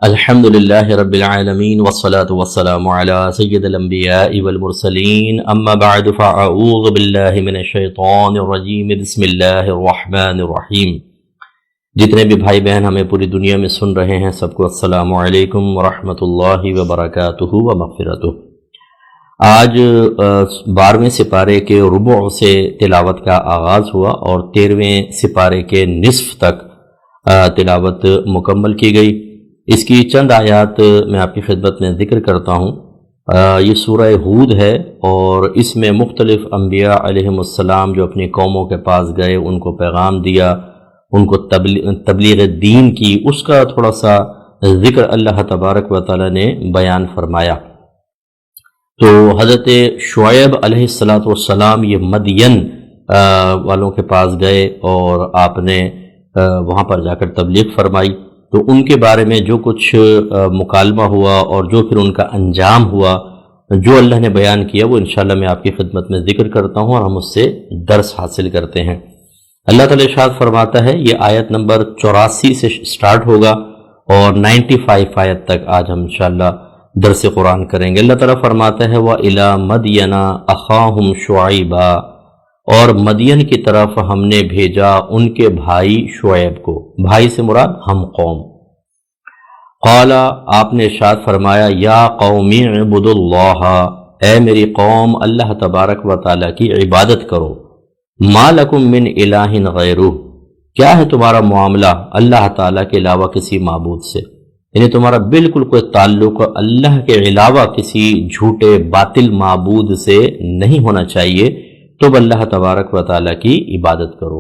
الحمد للہ رب العالمین والصلاة والسلام علی سید الانبیاء والمرسلین اما بعد فاعوذ باللہ من الشیطان الرجیم بسم اللہ الرحمن الرحیم۔ جتنے بھی بھائی بہن ہمیں پوری دنیا میں سن رہے ہیں سب کو السلام علیکم ورحمۃ اللہ وبرکاتہ و مغفرتہ۔ آج 12ویں سپارے کے ربع سے تلاوت کا آغاز ہوا اور 13ویں سپارے کے نصف تک تلاوت مکمل کی گئی۔ اس کی چند آیات میں آپ کی خدمت میں ذکر کرتا ہوں۔ یہ سورہ ہود ہے اور اس میں مختلف انبیاء علیہم السلام جو اپنی قوموں کے پاس گئے، ان کو پیغام دیا، ان کو تبلیغ دین کی، اس کا تھوڑا سا ذکر اللہ تبارک و تعالی نے بیان فرمایا۔ تو حضرت شعیب علیہ السلام یہ مدین والوں کے پاس گئے اور آپ نے وہاں پر جا کر تبلیغ فرمائی۔ تو ان کے بارے میں جو کچھ مکالمہ ہوا اور جو پھر ان کا انجام ہوا، جو اللہ نے بیان کیا، وہ انشاءاللہ میں آپ کی خدمت میں ذکر کرتا ہوں اور ہم اس سے درس حاصل کرتے ہیں۔ اللہ تعالی ارشاد فرماتا ہے، یہ آیت نمبر 84 سے سٹارٹ ہوگا اور 95 آیت تک آج ہم انشاءاللہ درس قرآن کریں گے۔ اللہ تعالیٰ فرماتا ہے وَإِلَىٰ مَدْيَنَ أَخَاهُمْ شُعَيْبًا، اور مدین کی طرف ہم نے بھیجا ان کے بھائی شعیب کو۔ بھائی سے مراد ہم قوم۔ قال، آپ نے ارشاد فرمایا، یا قوم اعبدوا اللہ، اے میری قوم اللہ تبارک و تعالیٰ کی عبادت کرو۔ ما لکم من الہ غیرہ، کیا ہے تمہارا معاملہ اللہ تعالیٰ کے علاوہ کسی معبود سے، یعنی تمہارا بالکل کوئی تعلق اللہ کے علاوہ کسی جھوٹے باطل معبود سے نہیں ہونا چاہیے، تو اللہ تبارک و تعالیٰ کی عبادت کرو۔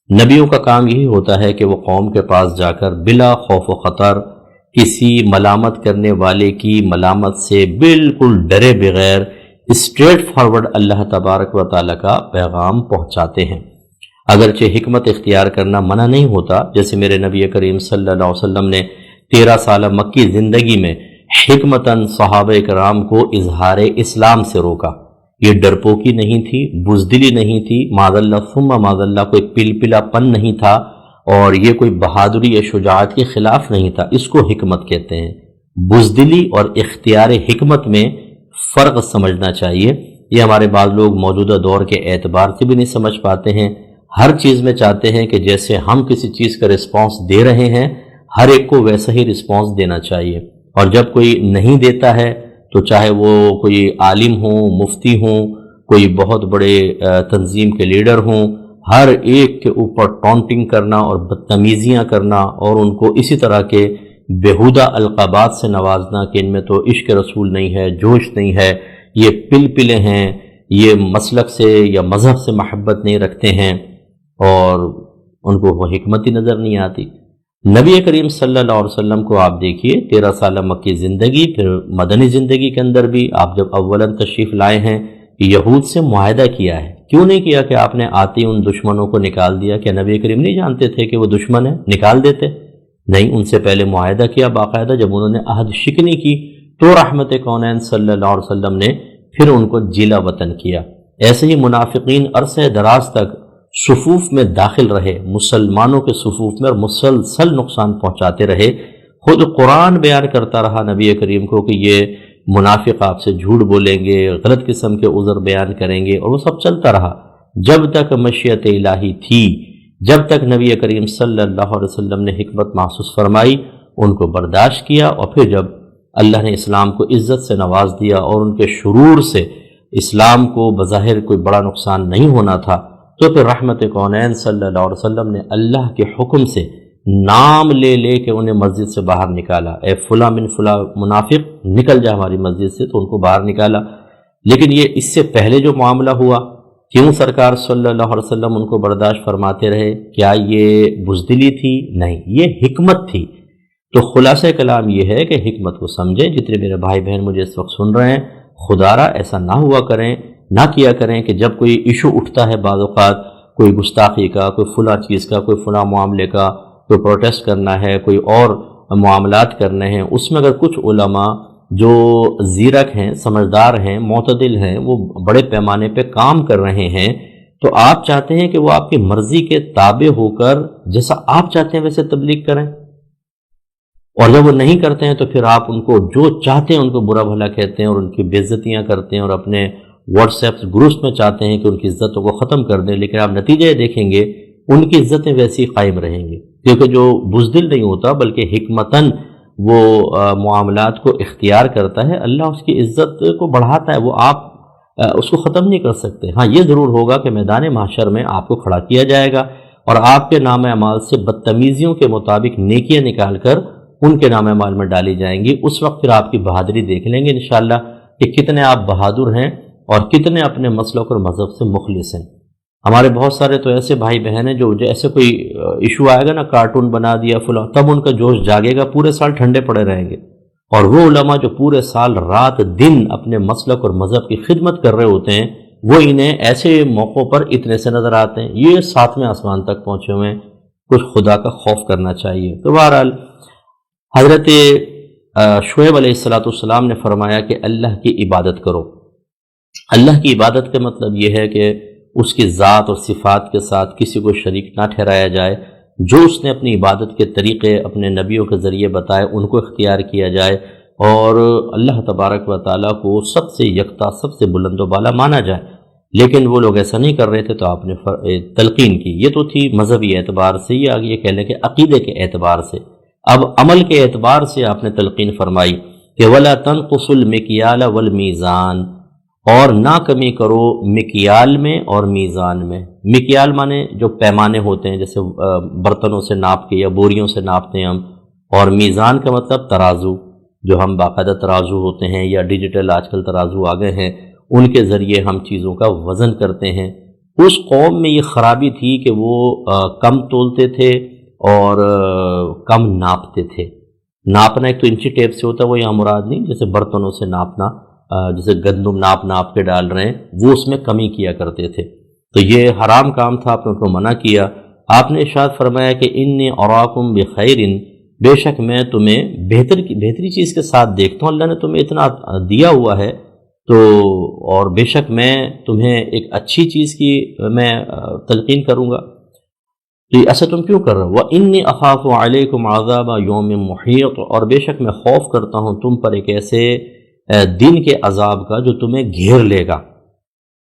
نبیوں کا کام یہی ہوتا ہے کہ وہ قوم کے پاس جا کر بلا خوف و خطر کسی ملامت کرنے والے کی ملامت سے بالکل ڈرے بغیر اسٹریٹ فارورڈ اللہ تبارک و تعالیٰ کا پیغام پہنچاتے ہیں۔ اگرچہ حکمت اختیار کرنا منع نہیں ہوتا، جیسے میرے نبی کریم صلی اللہ علیہ وسلم نے 13 سالہ مکی زندگی میں حکمتاً صحابہ کرام کو اظہار اسلام سے روکا۔ یہ ڈرپوکی نہیں تھی، بزدلی نہیں تھی، معاذ اللہ ثم معاذ اللہ کوئی پلپلا پن نہیں تھا، اور یہ کوئی بہادری یا شجاعت کے خلاف نہیں تھا۔ اس کو حکمت کہتے ہیں۔ بزدلی اور اختیار حکمت میں فرق سمجھنا چاہیے۔ یہ ہمارے بعض لوگ موجودہ دور کے اعتبار سے بھی نہیں سمجھ پاتے ہیں۔ ہر چیز میں چاہتے ہیں کہ جیسے ہم کسی چیز کا رسپانس دے رہے ہیں، ہر ایک کو ویسا ہی رسپانس دینا چاہیے، اور جب کوئی نہیں دیتا ہے تو چاہے وہ کوئی عالم ہوں، مفتی ہوں، کوئی بہت بڑے تنظیم کے لیڈر ہوں، ہر ایک کے اوپر ٹونٹنگ کرنا اور بدتمیزیاں کرنا اور ان کو اسی طرح کے بیہودہ القابات سے نوازنا کہ ان میں تو عشق رسول نہیں ہے، جوش نہیں ہے، یہ پلپلے ہیں، یہ مسلک سے یا مذہب سے محبت نہیں رکھتے ہیں، اور ان کو وہ حکمت ہی نظر نہیں آتی۔ نبی کریم صلی اللہ علیہ وسلم کو آپ دیکھیے، 13 سالہ مکی زندگی، پھر مدنی زندگی کے اندر بھی آپ جب اولاً تشریف لائے ہیں، یہود سے معاہدہ کیا ہے۔ کیوں نہیں کیا کہ آپ نے آتے ان دشمنوں کو نکال دیا؟ کہ نبی کریم نہیں جانتے تھے کہ وہ دشمن ہیں، نکال دیتے؟ نہیں، ان سے پہلے معاہدہ کیا باقاعدہ۔ جب انہوں نے عہد شکنی کی تو رحمت کونین صلی اللہ علیہ وسلم نے پھر ان کو جیلا وطن کیا۔ ایسے ہی منافقین عرصہ دراز تک صفوف میں داخل رہے، مسلمانوں کے صفوف میں، اور مسلسل نقصان پہنچاتے رہے۔ خود قرآن بیان کرتا رہا نبی کریم کو کہ یہ منافق آپ سے جھوٹ بولیں گے، غلط قسم کے عذر بیان کریں گے، اور وہ سب چلتا رہا جب تک مشیت الہی تھی، جب تک نبی کریم صلی اللہ علیہ وسلم نے حکمت محسوس فرمائی، ان کو برداشت کیا، اور پھر جب اللہ نے اسلام کو عزت سے نواز دیا اور ان کے شرور سے اسلام کو بظاہر کوئی بڑا نقصان نہیں ہونا تھا، تو پھر رحمت کونین صلی اللہ علیہ وسلم نے اللہ کے حکم سے نام لے لے کے انہیں مسجد سے باہر نکالا۔ اے فلاں من فلاں منافق، نکل جا ہماری مسجد سے، تو ان کو باہر نکالا۔ لیکن یہ اس سے پہلے جو معاملہ ہوا، کیوں سرکار صلی اللہ علیہ وسلم ان کو برداشت فرماتے رہے؟ کیا یہ بزدلی تھی؟ نہیں، یہ حکمت تھی۔ تو خلاصہ کلام یہ ہے کہ حکمت کو سمجھیں۔ جتنے میرے بھائی بہن مجھے اس وقت سن رہے ہیں، خدارا ایسا نہ ہوا کریں، نہ کیا کریں کہ جب کوئی ایشو اٹھتا ہے، بعض اوقات کوئی گستاخی کا، کوئی فلاں چیز کا، کوئی فلاں معاملے کا، کوئی پروٹیسٹ کرنا ہے، کوئی اور معاملات کرنے ہیں، اس میں اگر کچھ علماء جو زیرک ہیں، سمجھدار ہیں، معتدل ہیں، وہ بڑے پیمانے پہ کام کر رہے ہیں، تو آپ چاہتے ہیں کہ وہ آپ کی مرضی کے تابع ہو کر جیسا آپ چاہتے ہیں ویسے تبلیغ کریں، اور جب وہ نہیں کرتے ہیں تو پھر آپ ان کو جو چاہتے ہیں ان کو برا بھلا کہتے ہیں اور ان کی بے عزتیاں کرتے ہیں اور اپنے واٹس ایپ گروپس میں چاہتے ہیں کہ ان کی عزتوں کو ختم کر دیں، لیکن آپ نتیجے دیکھیں گے ان کی عزتیں ویسی قائم رہیں گی، کیونکہ جو بزدل نہیں ہوتا بلکہ حکمتاً وہ معاملات کو اختیار کرتا ہے، اللہ اس کی عزت کو بڑھاتا ہے، وہ آپ اس کو ختم نہیں کر سکتے۔ ہاں یہ ضرور ہوگا کہ میدان محشر میں آپ کو کھڑا کیا جائے گا اور آپ کے نام اعمال سے بدتمیزیوں کے مطابق نیکیاں نکال کر ان کے نام اعمال میں ڈالی جائیں گی۔ اس وقت پھر آپ کی بہادری دیکھ لیں گے انشاءاللہ کہ کتنے آپ بہادر ہیں اور کتنے اپنے مسلک اور مذہب سے مخلص ہیں۔ ہمارے بہت سارے تو ایسے بھائی بہن ہیں جو ایسے کوئی ایشو آئے گا نا، کارٹون بنا دیا فلاں، تب ان کا جوش جاگے گا، پورے سال ٹھنڈے پڑے رہیں گے۔ اور وہ علماء جو پورے سال رات دن اپنے مسلک اور مذہب کی خدمت کر رہے ہوتے ہیں، وہ انہیں ایسے موقعوں پر اتنے سے نظر آتے ہیں، یہ 7ویں آسمان تک پہنچے ہوئے ہیں۔ کچھ خدا کا خوف کرنا چاہیے۔ تو بہرحال حضرت شعیب علیہ السلام نے فرمایا کہ اللہ کی عبادت کرو۔ اللہ کی عبادت کا مطلب یہ ہے کہ اس کی ذات اور صفات کے ساتھ کسی کو شریک نہ ٹھہرایا جائے، جو اس نے اپنی عبادت کے طریقے اپنے نبیوں کے ذریعے بتائے ان کو اختیار کیا جائے، اور اللہ تبارک و تعالیٰ کو سب سے یکتا، سب سے بلند و بالا مانا جائے۔ لیکن وہ لوگ ایسا نہیں کر رہے تھے، تو آپ نے تلقین کی۔ یہ تو تھی مذہبی اعتبار سے، یہ آگے یہ کہہ لیں کہ عقیدے کے اعتبار سے۔ اب عمل کے اعتبار سے آپ نے تلقین فرمائی کہ وَلَا تَنْقُصُوا الْمِكْيَالَ وَالْمِيزَانَ، اور نہ کمی کرو مکیال میں اور میزان میں۔ مکیال مانے جو پیمانے ہوتے ہیں، جیسے برتنوں سے ناپ کے یا بوریوں سے ناپتے ہیں ہم، اور میزان کا مطلب ترازو، جو ہم باقاعدہ ترازو ہوتے ہیں یا ڈیجیٹل آج کل ترازو آ گئے ہیں، ان کے ذریعے ہم چیزوں کا وزن کرتے ہیں۔ اس قوم میں یہ خرابی تھی کہ وہ کم تولتے تھے اور کم ناپتے تھے۔ ناپنا ایک تو انچی ٹیپ سے ہوتا ہے، وہ یہاں مراد نہیں، جیسے برتنوں سے ناپنا، جیسے گندم ناپ کے ڈال رہے ہیں، وہ اس میں کمی کیا کرتے تھے۔ تو یہ حرام کام تھا، آپ نے ان کو منع کیا۔ آپ نے ارشاد فرمایا کہ انی اراکم بخیر، بے شک میں تمہیں بہتری چیز کے ساتھ دیکھتا ہوں، اللہ نے تمہیں اتنا دیا ہوا ہے تو، اور بے شک میں تمہیں ایک اچھی چیز کی میں تلقین کروں گا، تو ایسا تم کیوں کر رہے ہو؟ وَإِنِّي أَخَافُ عَلَيْكُمْ عَذَابَ يَوْمٍ مُحِيطٍ، اور بے شک میں خوف کرتا ہوں تم پر ایک ایسے دن کے عذاب کا جو تمہیں گھیر لے گا،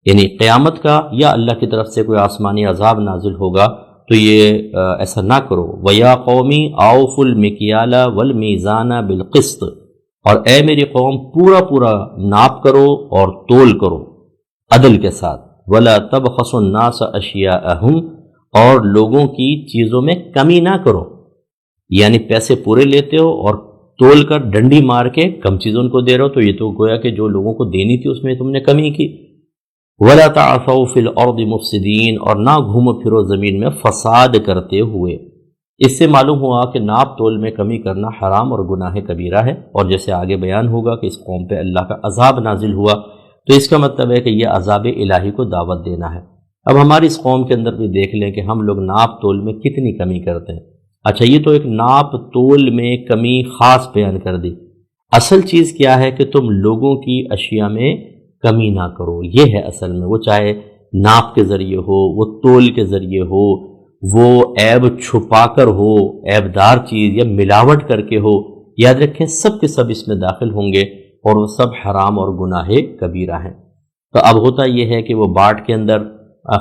یعنی قیامت کا، یا اللہ کی طرف سے کوئی آسمانی عذاب نازل ہوگا، تو یہ ایسا نہ کرو۔ وَيَا قَوْمِ أَوْفُوا الْمِكْيَالَ وَالْمِيزَانَ بِالْقِسْطِ، اور اے میری قوم پورا ناپ کرو اور تول کرو عدل کے ساتھ۔ وَلَا تَبْخَسُوا النَّاسَ أَشْيَاءَهُمْ، اور لوگوں کی چیزوں میں کمی نہ کرو، یعنی پیسے پورے لیتے ہو اور تول کر ڈنڈی مار کے کم چیزوں ان کو دے رہے ہو، تو یہ تو گویا کہ جو لوگوں کو دینی تھی اس میں تم نے کمی کی۔ وَلَا تَعْثَوْا فِي الْأَرْضِ مُفْسِدِينَ، اور نہ گھومو پھرو زمین میں فساد کرتے ہوئے۔ اس سے معلوم ہوا کہ ناپ تول میں کمی کرنا حرام اور گناہ کبیرہ ہے، اور جیسے آگے بیان ہوگا کہ اس قوم پہ اللہ کا عذاب نازل ہوا، تو اس کا مطلب ہے کہ یہ عذاب الہی کو دعوت دینا ہے۔ اب ہماری اس قوم کے اندر بھی دیکھ لیں کہ ہم لوگ ناپ تول میں کتنی کمی کرتے ہیں۔ اچھا، یہ تو ایک ناپ تول میں کمی خاص بیان کر دی، اصل چیز کیا ہے کہ تم لوگوں کی اشیاء میں کمی نہ کرو، یہ ہے اصل میں۔ وہ چاہے ناپ کے ذریعے ہو، وہ تول کے ذریعے ہو، وہ عیب چھپا کر ہو، عیب دار چیز یا ملاوٹ کر کے ہو، یاد رکھیں سب کے سب اس میں داخل ہوں گے، اور وہ سب حرام اور گناہ کبیرہ ہیں۔ تو اب ہوتا یہ ہے کہ وہ باٹ کے اندر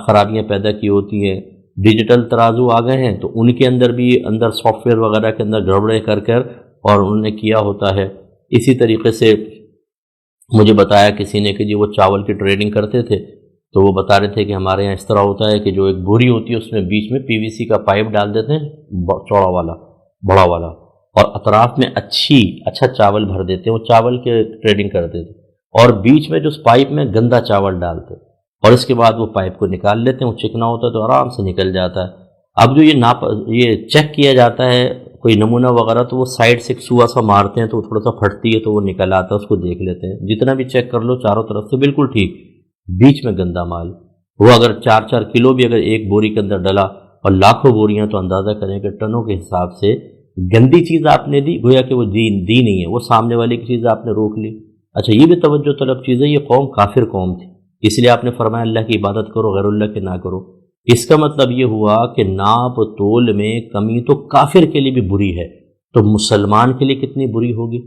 خرابیاں پیدا کی ہوتی ہیں، ڈیجیٹل ترازو آ گئے ہیں تو ان کے اندر بھی سافٹ ویئر وغیرہ کے اندر گڑبڑے کر اور انہوں نے کیا ہوتا ہے۔ اسی طریقے سے مجھے بتایا کسی نے کہ جی وہ چاول کی ٹریڈنگ کرتے تھے، تو وہ بتا رہے تھے کہ ہمارے یہاں اس طرح ہوتا ہے کہ جو ایک بوری ہوتی ہے اس میں بیچ میں PVC کا پائپ ڈال دیتے ہیں، چوڑا والا، بڑا والا، اور اطراف میں اچھا چاول بھر دیتے ہیں، وہ چاول کے ٹریڈنگ کرتے تھے، اور بیچ میں جو اس پائپ میں گندا چاول ڈالتے، اور اس کے بعد وہ پائپ کو نکال لیتے ہیں، وہ چکنا ہوتا ہے تو آرام سے نکل جاتا ہے۔ اب جو یہ چیک کیا جاتا ہے کوئی نمونہ وغیرہ، تو وہ سائڈ سے ایک سوا سا مارتے ہیں تو وہ تھوڑا سا پھٹتی ہے تو وہ نکل آتا ہے، اس کو دیکھ لیتے ہیں، جتنا بھی چیک کر لو چاروں طرف سے بالکل ٹھیک، بیچ میں گندا مال۔ وہ اگر 4 کلو بھی اگر ایک بوری کے اندر ڈلا اور لاکھوں بوریاں، تو اندازہ کریں کہ ٹنوں کے حساب سے گندی چیز آپ نے دی، گویا کہ وہ دی نہیں ہے، وہ سامنے والی کی چیز آپ نے روک لی۔ اچھا، یہ بھی توجہ طلب چیز ہے، یہ قوم کافر قوم تھی، اس لیے آپ نے فرمایا اللہ کی عبادت کرو، غیر اللہ کے نہ کرو۔ اس کا مطلب یہ ہوا کہ ناپ تول میں کمی تو کافر کے لیے بھی بری ہے، تو مسلمان کے لیے کتنی بری ہوگی۔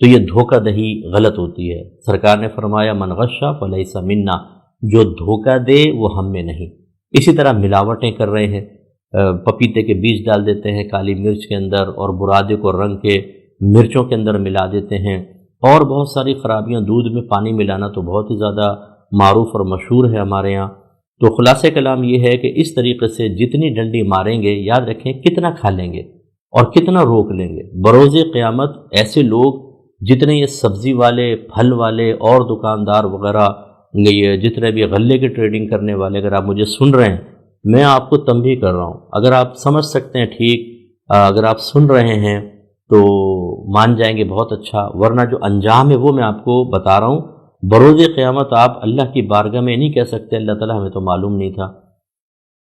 تو یہ دھوکہ دہی غلط ہوتی ہے۔ سرکار نے فرمایا من غش فلیس منا، جو دھوکہ دے وہ ہم میں نہیں۔ اسی طرح ملاوٹیں کر رہے ہیں، پپیتے کے بیج ڈال دیتے ہیں کالی مرچ کے اندر، اور برادے کو رنگ کے مرچوں کے اندر ملا دیتے ہیں، اور بہت ساری خرابیاں۔ دودھ میں پانی ملانا تو بہت ہی زیادہ معروف اور مشہور ہے ہمارے یہاں۔ تو خلاصہ کلام یہ ہے کہ اس طریقے سے جتنی ڈنڈی ماریں گے، یاد رکھیں کتنا کھا لیں گے اور کتنا روک لیں گے۔ بروز قیامت ایسے لوگ جتنے یہ سبزی والے، پھل والے اور دکاندار وغیرہ، یہ جتنے بھی غلے کی ٹریڈنگ کرنے والے، اگر آپ مجھے سن رہے ہیں، میں آپ کو تنبیہ کر رہا ہوں، اگر آپ سمجھ سکتے ہیں ٹھیک، اگر آپ سن رہے ہیں تو مان جائیں گے بہت اچھا، ورنہ جو انجام ہے وہ میں آپ کو بتا رہا ہوں۔ بروز قیامت آپ اللہ کی بارگاہ میں نہیں کہہ سکتے اللہ تعالیٰ ہمیں تو معلوم نہیں تھا۔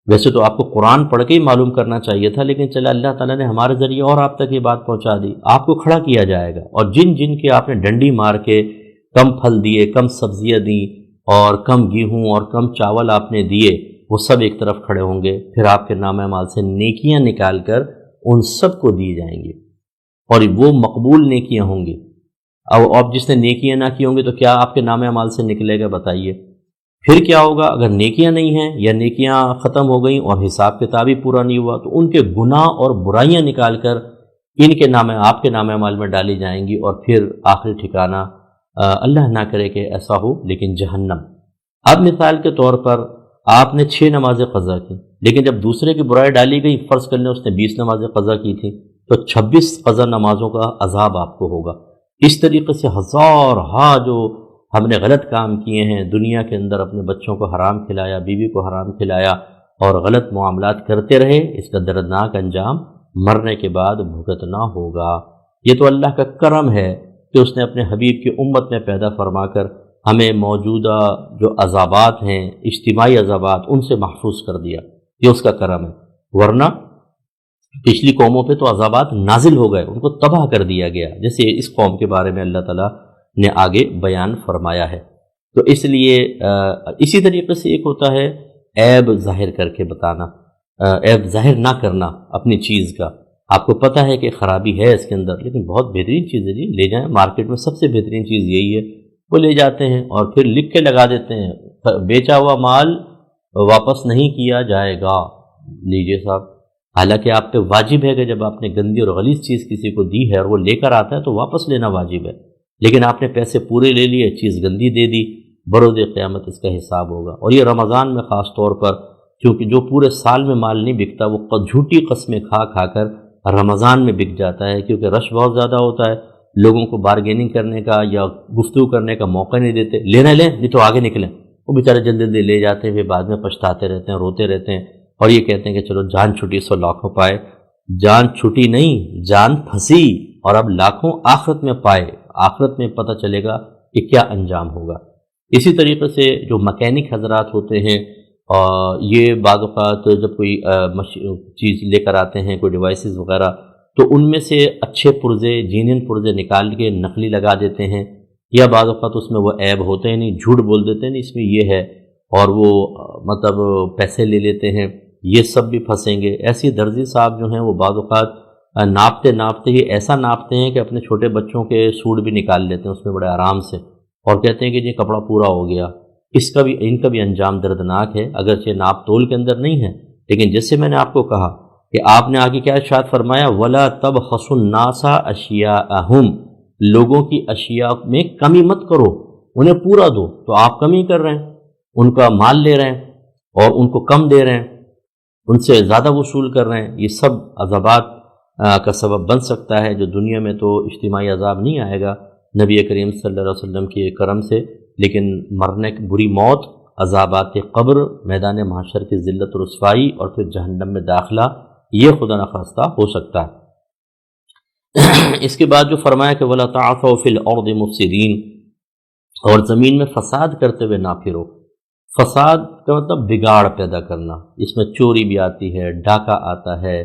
ویسے تو آپ کو قرآن پڑھ کے ہی معلوم کرنا چاہیے تھا، لیکن چلا اللہ تعالیٰ نے ہمارے ذریعے اور آپ تک یہ بات پہنچا دی۔ آپ کو کھڑا کیا جائے گا، اور جن جن کے آپ نے ڈنڈی مار کے کم پھل دیے، کم سبزیاں دیں، اور کم گیہوں اور کم چاول آپ نے دیے، وہ سب ایک طرف کھڑے ہوں گے۔ پھر آپ کے نامہ اعمال سے نیکیاں نکال کر ان سب کو دی جائیں گی، اور وہ مقبول نیکیاں ہوں گی۔ اب جس نے نیکیاں نہ کی ہوں گی تو کیا آپ کے نامہ اعمال سے نکلے گا بتائیے؟ پھر کیا ہوگا اگر نیکیاں نہیں ہیں یا نیکیاں ختم ہو گئیں اور حساب کتاب ہی پورا نہیں ہوا، تو ان کے گناہ اور برائیاں نکال کر ان کے نام آپ کے نامہ اعمال میں ڈالی جائیں گی، اور پھر آخری ٹھکانہ اللہ نہ کرے کہ ایسا ہو، لیکن جہنم۔ اب مثال کے طور پر آپ نے 6 نمازیں قضا کی، لیکن جب دوسرے کی برائی ڈالی گئی، فرض کر لیں اس نے 20 نمازیں قضا کی تھی، تو 26 قضا نمازوں کا عذاب آپ کو ہوگا۔ اس طریقے سے ہزارہا جو ہم نے غلط کام کیے ہیں، دنیا کے اندر اپنے بچوں کو حرام کھلایا، بیوی کو حرام کھلایا، اور غلط معاملات کرتے رہے، اس کا دردناک انجام مرنے کے بعد بھگتنا ہوگا۔ یہ تو اللہ کا کرم ہے کہ اس نے اپنے حبیب کی امت میں پیدا فرما کر ہمیں موجودہ جو عذابات ہیں، اجتماعی عذابات، ان سے محفوظ کر دیا۔ یہ اس کا کرم ہے، ورنہ پچھلی قوموں پہ تو عذابات نازل ہو گئے، ان کو تباہ کر دیا گیا، جیسے اس قوم کے بارے میں اللہ تعالیٰ نے آگے بیان فرمایا ہے۔ تو اس لیے اسی طریقے سے ایک ہوتا ہے عیب ظاہر کر کے بتانا، عیب ظاہر نہ کرنا اپنی چیز کا۔ آپ کو پتہ ہے کہ خرابی ہے اس کے اندر، لیکن بہت بہترین چیز ہے جی، لے جائیں، مارکیٹ میں سب سے بہترین چیز یہی ہے، وہ لے جاتے ہیں اور پھر لکھ کے لگا دیتے ہیں بیچا ہوا مال واپس نہیں کیا جائے گا، لیجئے صاحب۔ حالانکہ آپ پہ واجب ہے کہ جب آپ نے گندی اور غلیظ چیز کسی کو دی ہے اور وہ لے کر آتا ہے تو واپس لینا واجب ہے، لیکن آپ نے پیسے پورے لے لیے، چیز گندی دے دی، بروز قیامت اس کا حساب ہوگا۔ اور یہ رمضان میں خاص طور پر، کیونکہ جو پورے سال میں مال نہیں بکتا وہ جھوٹی قسمیں کھا کھا کر رمضان میں بک جاتا ہے، کیونکہ رش بہت زیادہ ہوتا ہے، لوگوں کو بارگیننگ کرنے کا یا گفتگو کرنے کا موقع نہیں دیتے، لینا لیں نہیں تو آگے نکلیں۔ وہ بیچارے جلدی جلدی لے جاتے ہیں، بعد میں پچھتاتے رہتے ہیں، روتے رہتے ہیں، اور یہ کہتے ہیں کہ چلو جان چھٹی 100 لاکھوں پائے۔ جان چھٹی نہیں، جان پھنسی، اور اب لاکھوں آخرت میں پائے، آخرت میں پتہ چلے گا کہ کیا انجام ہوگا۔ اسی طریقے سے جو مکینک حضرات ہوتے ہیں، یہ بعض اوقات جب کوئی چیز لے کر آتے ہیں، کوئی ڈیوائسز وغیرہ، تو ان میں سے اچھے پرزے، جینین پرزے نکال کے نقلی لگا دیتے ہیں، یا بعض اوقات اس میں وہ عیب ہوتے ہیں نہیں، جھوٹ بول دیتے ہیں نہیں اس میں یہ ہے، اور وہ مطلب پیسے لے لیتے ہیں، یہ سب بھی پھنسیں گے۔ ایسی درزی صاحب جو ہیں وہ بعض اوقات ناپتے ناپتے ہی ایسا ناپتے ہیں کہ اپنے چھوٹے بچوں کے سوٹ بھی نکال لیتے ہیں اس میں بڑے آرام سے، اور کہتے ہیں کہ جی کپڑا پورا ہو گیا۔ ان کا بھی انجام دردناک ہے، اگرچہ ناپ تول کے اندر نہیں ہے، لیکن جس سے میں نے آپ کو کہا کہ آپ نے آگے کیا ارشاد فرمایا، وَلَا تَبْخَسُوا النَّاسَ أَشْيَاءَهُمْ، لوگوں کی اشیاء میں کمی مت کرو، انہیں پورا دو، تو آپ کمی کر رہے ہیں، ان کا مال لے رہے ہیں اور ان کو کم دے رہے ہیں، ان سے زیادہ وصول کر رہے ہیں۔ یہ سب عذابات کا سبب بن سکتا ہے، جو دنیا میں تو اجتماعی عذاب نہیں آئے گا نبی کریم صلی اللہ علیہ وسلم کے کرم سے، لیکن مرنے کی بری موت، عذابات قبر، میدان محشر کی ذلت و رسوائی، اور پھر جہنم میں داخلہ، یہ خدا نخواستہ ہو سکتا ہے۔ اس کے بعد جو فرمایا کہ وَلَا تَعْثَوْا فِي الْأَرْضِ مُفْسِدِينَ، اور زمین میں فساد کرتے ہوئے نہ پھرو۔ فساد کا مطلب بگاڑ پیدا کرنا، اس میں چوری بھی آتی ہے، ڈاکہ آتا ہے،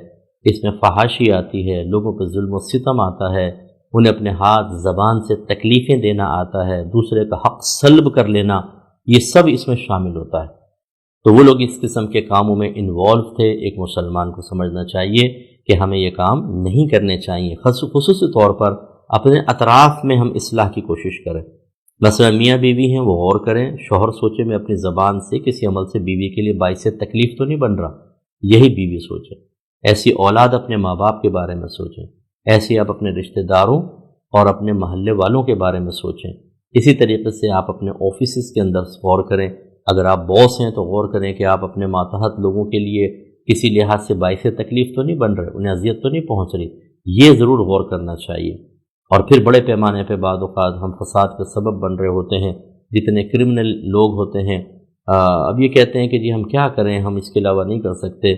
اس میں فحاشی آتی ہے، لوگوں پہ ظلم و ستم آتا ہے، انہیں اپنے ہاتھ زبان سے تکلیفیں دینا آتا ہے، دوسرے کا حق سلب کر لینا، یہ سب اس میں شامل ہوتا ہے۔ تو وہ لوگ اس قسم کے کاموں میں انوالو تھے۔ ایک مسلمان کو سمجھنا چاہیے کہ ہمیں یہ کام نہیں کرنے چاہیے. خصوصی طور پر اپنے اطراف میں ہم اصلاح کی کوشش کریں. مثلا میاں بیوی ہیں وہ غور کریں، شوہر سوچے میں اپنی زبان سے کسی عمل سے بیوی کے لیے باعث تکلیف تو نہیں بن رہا، یہی بیوی سوچے. ایسی اولاد اپنے ماں باپ کے بارے میں سوچیں، ایسی آپ اپنے رشتہ داروں اور اپنے محلے والوں کے بارے میں سوچیں. اسی طریقے سے آپ اپنے آفیسز کے اندر غور کریں. اگر آپ باس ہیں تو غور کریں کہ آپ اپنے ماتحت لوگوں کے لیے کسی لحاظ سے باعث تکلیف تو نہیں بن رہے، انہیں اذیت تو نہیں پہنچ رہی. یہ ضرور غور کرنا چاہیے. اور پھر بڑے پیمانے پہ بعض اوقات ہم فساد کا سبب بن رہے ہوتے ہیں. جتنے کرمنل لوگ ہوتے ہیں اب یہ کہتے ہیں کہ جی ہم کیا کریں، ہم اس کے علاوہ نہیں کر سکتے.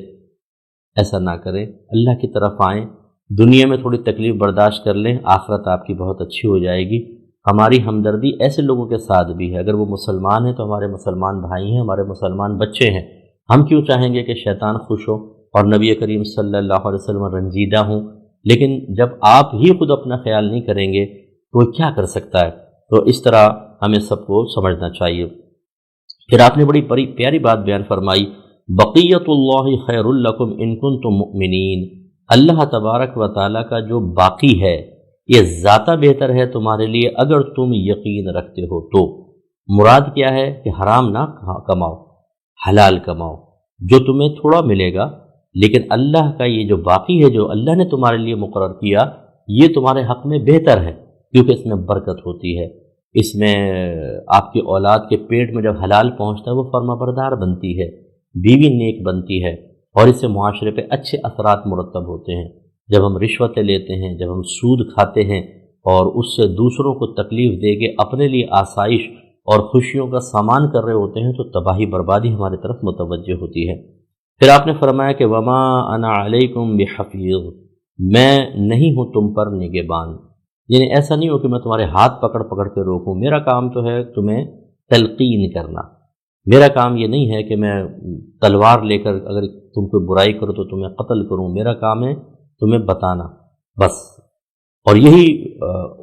ایسا نہ کریں، اللہ کی طرف آئیں، دنیا میں تھوڑی تکلیف برداشت کر لیں، آخرت آپ کی بہت اچھی ہو جائے گی. ہماری ہمدردی ایسے لوگوں کے ساتھ بھی ہے. اگر وہ مسلمان ہیں تو ہمارے مسلمان بھائی ہیں، ہمارے مسلمان بچے ہیں. ہم کیوں چاہیں گے کہ شیطان خوش ہو اور نبی کریم صلی اللہ علیہ وسلم رنجیدہ ہوں؟ لیکن جب آپ ہی خود اپنا خیال نہیں کریں گے تو وہ کیا کر سکتا ہے؟ تو اس طرح ہمیں سب کو سمجھنا چاہیے. پھر آپ نے بڑی پیاری بات بیان فرمائی، بقیت اللہ خیر لکم ان کنتم مؤمنین. اللہ تبارک و تعالیٰ کا جو باقی ہے یہ ذاتہ بہتر ہے تمہارے لیے اگر تم یقین رکھتے ہو تو. مراد کیا ہے کہ حرام نہ کماؤ، حلال کماؤ، جو تمہیں تھوڑا ملے گا، لیکن اللہ کا یہ جو باقی ہے جو اللہ نے تمہارے لیے مقرر کیا یہ تمہارے حق میں بہتر ہے، کیونکہ اس میں برکت ہوتی ہے. اس میں آپ کی اولاد کے پیٹ میں جب حلال پہنچتا ہے وہ فرما بردار بنتی ہے، بیوی نیک بنتی ہے، اور اس سے معاشرے پہ اچھے اثرات مرتب ہوتے ہیں. جب ہم رشوتیں لیتے ہیں، جب ہم سود کھاتے ہیں اور اس سے دوسروں کو تکلیف دے کے اپنے لیے آسائش اور خوشیوں کا سامان کر رہے ہوتے ہیں تو تباہی بربادی ہماری طرف متوجہ ہوتی ہے. پھر آپ نے فرمایا کہ وما انا علیکم بحفیظ، میں نہیں ہوں تم پر نگہبان. یعنی ایسا نہیں ہو کہ میں تمہارے ہاتھ پکڑ پکڑ کے روکوں. میرا کام تو ہے تمہیں تلقین کرنا. میرا کام یہ نہیں ہے کہ میں تلوار لے کر اگر تم کوئی برائی کرو تو تمہیں قتل کروں. میرا کام ہے تمہیں بتانا بس. اور یہی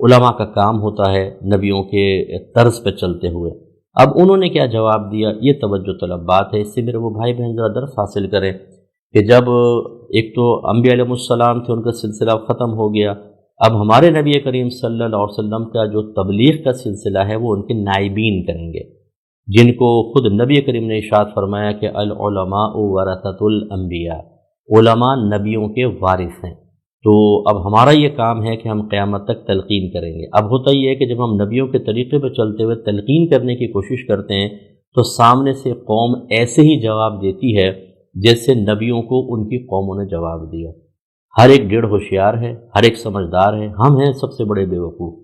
علماء کا کام ہوتا ہے نبیوں کے طرز پہ چلتے ہوئے. اب انہوں نے کیا جواب دیا، یہ توجہ طلب بات ہے. اس سے میرے وہ بھائی بہن ذرا درس حاصل کریں کہ جب ایک تو انبیاء علیہ السلام تھے، ان کا سلسلہ ختم ہو گیا. اب ہمارے نبی کریم صلی اللہ علیہ وسلم کا جو تبلیغ کا سلسلہ ہے وہ ان کے نائبین کریں گے، جن کو خود نبی کریم نے ارشاد فرمایا کہ العلماء ورثۃ الانبیاء، علماء نبیوں کے وارث ہیں. تو اب ہمارا یہ کام ہے کہ ہم قیامت تک تلقین کریں گے. اب ہوتا یہ ہے کہ جب ہم نبیوں کے طریقے پہ چلتے ہوئے تلقین کرنے کی کوشش کرتے ہیں تو سامنے سے قوم ایسے ہی جواب دیتی ہے جیسے نبیوں کو ان کی قوموں نے جواب دیا. ہر ایک ڈیڑھ ہوشیار ہے، ہر ایک سمجھدار ہے، ہم ہیں سب سے بڑے بے وقوف.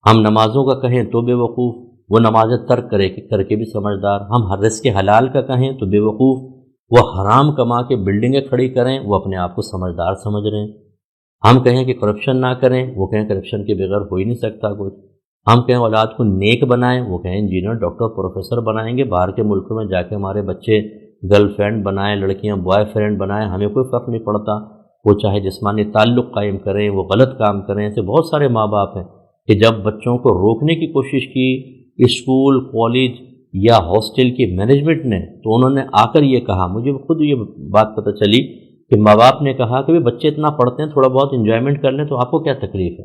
ہم نمازوں کا کہیں تو بے وقوف، وہ نمازیں ترک کر کے بھی سمجھدار. ہم ہر رزق حلال کا کہیں تو بے وقوف، وہ حرام کما کے بلڈنگیں کھڑی کریں وہ اپنے آپ کو سمجھدار سمجھ رہے ہیں. ہم کہیں کہ کرپشن نہ کریں، وہ کہیں کرپشن کے بغیر ہو ہی نہیں سکتا کچھ. ہم کہیں اولاد کو نیک بنائیں، وہ کہیں انجینئر ڈاکٹر پروفیسر بنائیں گے. باہر کے ملکوں میں جا کے ہمارے بچے گرل فرینڈ بنائیں، لڑکیاں بوائے فرینڈ بنائیں، ہمیں کوئی فرق نہیں پڑتا. وہ چاہے جسمانی تعلق قائم کریں، وہ غلط کام کریں. ایسے بہت سارے ماں باپ ہیں کہ جب بچوں کو روکنے کی کوشش کی اسکول، کالج یا ہاسٹل کی مینجمنٹ نے، تو انہوں نے آ کر یہ کہا، مجھے خود یہ بات پتہ چلی کہ ماں باپ نے کہا کہ بچے اتنا پڑھتے ہیں، تھوڑا بہت انجوائمنٹ کر لیں تو آپ کو کیا تکلیف ہے.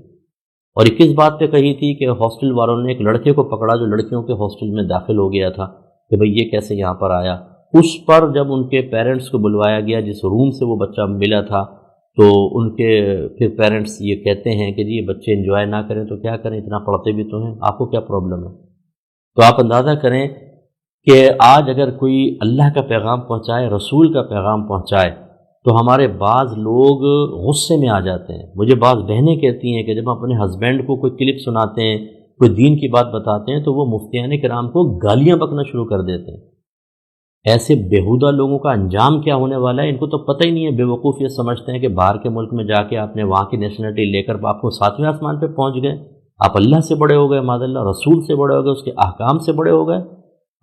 اور یہ کس بات پہ کہی تھی کہ ہاسٹل والوں نے ایک لڑکے کو پکڑا جو لڑکیوں کے ہاسٹل میں داخل ہو گیا تھا کہ بھئی یہ کیسے یہاں پر آیا. اس پر جب ان کے پیرنٹس کو بلوایا گیا جس روم سے وہ بچہ ملا تھا، تو ان کے پھر پیرنٹس یہ کہتے ہیں کہ جی یہ بچے انجوائے نہ کریں تو کیا کریں، اتنا پڑھتے بھی تو ہیں، آپ کو کیا پرابلم ہے. تو آپ اندازہ کریں کہ آج اگر کوئی اللہ کا پیغام پہنچائے، رسول کا پیغام پہنچائے، تو ہمارے بعض لوگ غصے میں آ جاتے ہیں. مجھے بعض بہنیں کہتی ہیں کہ جب ہم اپنے ہسبینڈ کو کوئی کلپ سناتے ہیں، کوئی دین کی بات بتاتے ہیں، تو وہ مفتیان کرام کو گالیاں بکنا شروع کر دیتے ہیں. ایسے بیہودہ لوگوں کا انجام کیا ہونے والا ہے ان کو تو پتہ ہی نہیں ہے. بے وقوف یہ سمجھتے ہیں کہ باہر کے ملک میں جا کے آپ نے وہاں کی نیشنلٹی لے کر آپ کو 7ویں آسمان پہ پہنچ گئے، آپ اللہ سے بڑے ہو گئے، معاذ اللہ رسول سے بڑے ہو گئے، اس کے احکام سے بڑے ہو گئے.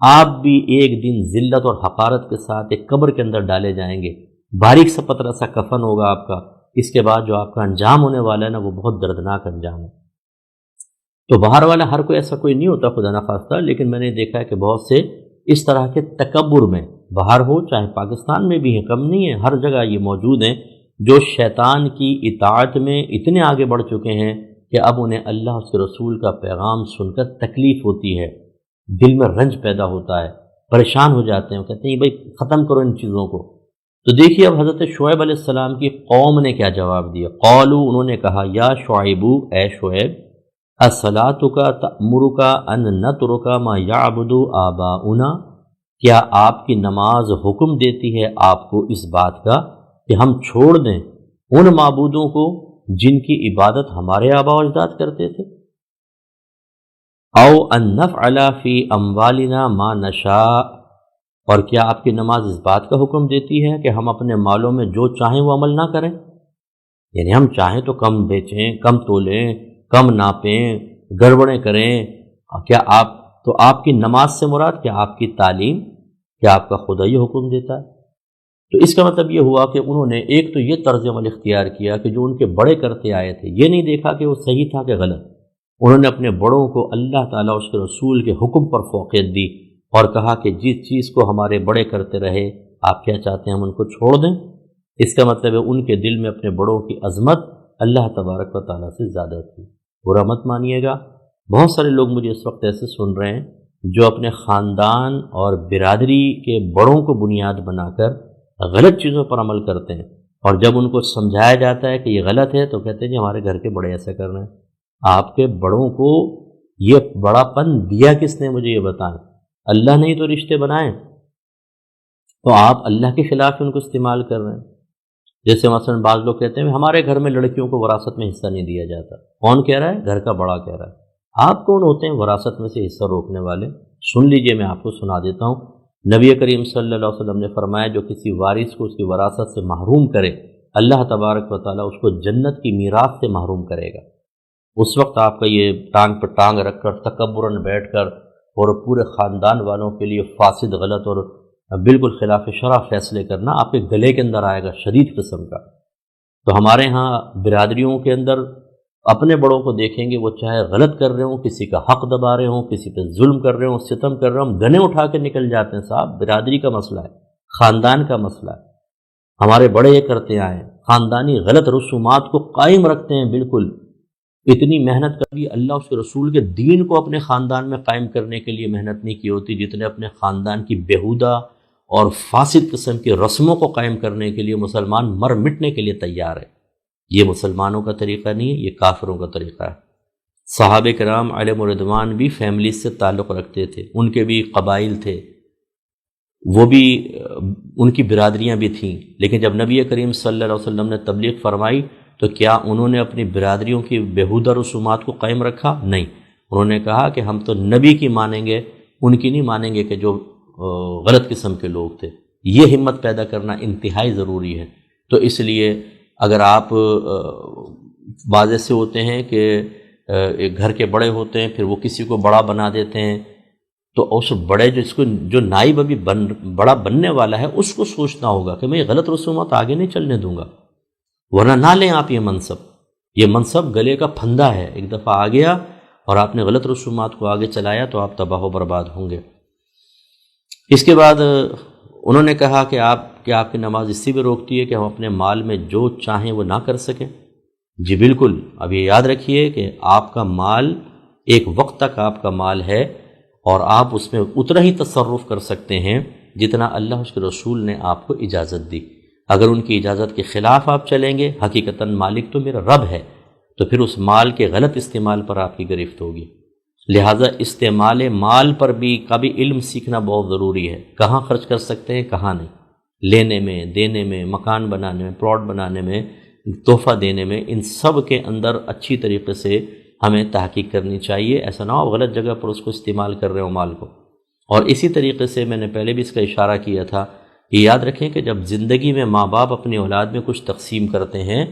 آپ بھی ایک دن ذلت اور حقارت کے ساتھ ایک قبر کے اندر ڈالے جائیں گے. باریک سا پتلا سا کفن ہوگا آپ کا. اس کے بعد جو آپ کا انجام ہونے والا ہے نا وہ بہت دردناک انجام ہے. تو باہر والا ہر کوئی ایسا کوئی نہیں ہوتا خدا نخواستہ، لیکن میں نے دیکھا ہے کہ بہت سے اس طرح کے تکبر میں باہر ہو، چاہے پاکستان میں بھی ہیں، کم نہیں ہے، ہر جگہ یہ موجود ہیں جو شیطان کی اطاعت میں اتنے آگے بڑھ چکے ہیں کہ اب انہیں اللہ اس کے رسول کا پیغام سن کر تکلیف ہوتی ہے، دل میں رنج پیدا ہوتا ہے، پریشان ہو جاتے ہیں، وہ کہتے ہیں بھائی ختم کرو ان چیزوں کو۔ تو دیکھیے اب حضرت شعیب علیہ السلام کی قوم نے کیا جواب دیا۔ قالوا، انہوں نے کہا، یا شعیب، اے شعیب، الصلاۃک تأمرک ان نترک ما یعبد آباؤنا، کیا آپ کی نماز حکم دیتی ہے آپ کو اس بات کا کہ ہم چھوڑ دیں ان معبودوں کو جن کی عبادت ہمارے آباء و اجداد کرتے تھے؟ او ان نفعل فی اموالنا ما نشاء، اور کیا آپ کی نماز اس بات کا حکم دیتی ہے کہ ہم اپنے مالوں میں جو چاہیں وہ عمل نہ کریں؟ یعنی ہم چاہیں تو کم بیچیں، کم تولیں، کم ناپیں، گڑبڑیں کریں۔ کیا آپ کی نماز سے مراد کیا آپ کی تعلیم، کیا آپ کا خدا یہ حکم دیتا ہے؟ تو اس کا مطلب یہ ہوا کہ انہوں نے ایک تو یہ طرز عمل اختیار کیا کہ جو ان کے بڑے کرتے آئے تھے، یہ نہیں دیکھا کہ وہ صحیح تھا کہ غلط، انہوں نے اپنے بڑوں کو اللہ تعالیٰ اس کے رسول کے حکم پر فوقیت دی اور کہا کہ جس چیز کو ہمارے بڑے کرتے رہے آپ کیا چاہتے ہیں ہم ان کو چھوڑ دیں؟ اس کا مطلب ہے ان کے دل میں اپنے بڑوں کی عظمت اللہ تبارک و تعالیٰ سے زیادہ تھی۔ برا مت مانیے گا، بہت سارے لوگ مجھے اس وقت ایسے سن رہے ہیں جو اپنے خاندان اور برادری کے بڑوں کو بنیاد بنا کر غلط چیزوں پر عمل کرتے ہیں، اور جب ان کو سمجھایا جاتا ہے کہ یہ غلط ہے تو کہتے ہیں جی ہمارے گھر کے بڑے ایسا کر رہے ہیں۔ آپ کے بڑوں کو یہ بڑا پن دیا کس نے، مجھے یہ بتائیں؟ اللہ نے ہی تو رشتے بنائے، تو آپ اللہ کے خلاف ان کو استعمال کر رہے ہیں۔ جیسے مثلا بعض لوگ کہتے ہیں ہمارے گھر میں لڑکیوں کو وراثت میں حصہ نہیں دیا جاتا۔ کون کہہ رہا ہے؟ گھر کا بڑا کہہ رہا ہے۔ آپ کون ہوتے ہیں وراثت میں سے حصہ روکنے والے؟ سن لیجئے، میں آپ کو سنا دیتا ہوں۔ نبی کریم صلی اللہ علیہ وسلم نے فرمایا جو کسی وارث کو اس کی وراثت سے محروم کرے، اللہ تبارک و تعالیٰ اس کو جنت کی میراث سے محروم کرے گا۔ اس وقت آپ کا یہ ٹانگ پہ ٹانگ رکھ کر تکبراً بیٹھ کر اور پورے خاندان والوں کے لیے فاسد، غلط اور بالکل خلاف شرع فیصلے کرنا آپ کے گلے کے اندر آئے گا، شدید قسم کا۔ تو ہمارے ہاں برادریوں کے اندر اپنے بڑوں کو دیکھیں گے، وہ چاہے غلط کر رہے ہوں، کسی کا حق دبا رہے ہوں، کسی پہ ظلم کر رہے ہوں، ستم کر رہے ہوں، ہم گنے اٹھا کے نکل جاتے ہیں۔ صاحب برادری کا مسئلہ ہے، خاندان کا مسئلہ ہے، ہمارے بڑے یہ کرتے آئے ہیں، خاندانی غلط رسومات کو قائم رکھتے ہیں۔ بالکل اتنی محنت کبھی اللہ اس کے رسول کے دین کو اپنے خاندان میں قائم کرنے کے لیے محنت نہیں کی ہوتی جتنے اپنے خاندان کی بیہودہ اور فاسد قسم کی رسموں کو قائم کرنے کے لیے مسلمان مر مٹنے کے لیے تیار ہے۔ یہ مسلمانوں کا طریقہ نہیں ہے، یہ کافروں کا طریقہ ہے۔ صحابہ کرام علیہم الرضوان بھی فیملیز سے تعلق رکھتے تھے، ان کے بھی قبائل تھے، وہ بھی ان کی برادریاں بھی تھیں، لیکن جب نبی کریم صلی اللہ علیہ وسلم نے تبلیغ فرمائی تو کیا انہوں نے اپنی برادریوں کی بیہودہ رسومات کو قائم رکھا؟ نہیں، انہوں نے کہا کہ ہم تو نبی کی مانیں گے، ان کی نہیں مانیں گے کہ جو غلط قسم کے لوگ تھے۔ یہ ہمت پیدا کرنا انتہائی ضروری ہے۔ تو اس لیے اگر آپ بعض ایسے ہوتے ہیں کہ ایک گھر کے بڑے ہوتے ہیں، پھر وہ کسی کو بڑا بنا دیتے ہیں، تو اس بڑے جو نائب ابھی بڑا بننے والا ہے اس کو سوچنا ہوگا کہ میں یہ غلط رسومات آگے نہیں چلنے دوں گا، ورنہ نہ لیں آپ یہ منصب گلے کا پھندا ہے، ایک دفعہ آ گیا اور آپ نے غلط رسومات کو آگے چلایا تو آپ تباہ و برباد ہوں گے۔ اس کے بعد انہوں نے کہا کہ آپ کی نماز اسی بھی روکتی ہے کہ ہم اپنے مال میں جو چاہیں وہ نہ کر سکیں؟ جی بالکل، اب یہ یاد رکھیے کہ آپ کا مال ایک وقت تک آپ کا مال ہے اور آپ اس میں اتنا ہی تصرف کر سکتے ہیں جتنا اللہ اس کے رسول نے آپ کو اجازت دی۔ اگر ان کی اجازت کے خلاف آپ چلیں گے، حقیقتاً مالک تو میرا رب ہے، تو پھر اس مال کے غلط استعمال پر آپ کی گرفت ہوگی۔ لہٰذا استعمال مال پر بھی کبھی علم سیکھنا بہت ضروری ہے، کہاں خرچ کر سکتے ہیں کہاں نہیں، لینے میں، دینے میں، مکان بنانے میں، پلاٹ بنانے میں، تحفہ دینے میں، ان سب کے اندر اچھی طریقے سے ہمیں تحقیق کرنی چاہیے۔ ایسا نہ ہو غلط جگہ پر اس کو استعمال کر رہے ہو مال کو۔ اور اسی طریقے سے میں نے پہلے بھی اس کا اشارہ کیا تھا کہ یاد رکھیں کہ جب زندگی میں ماں باپ اپنی اولاد میں کچھ تقسیم کرتے ہیں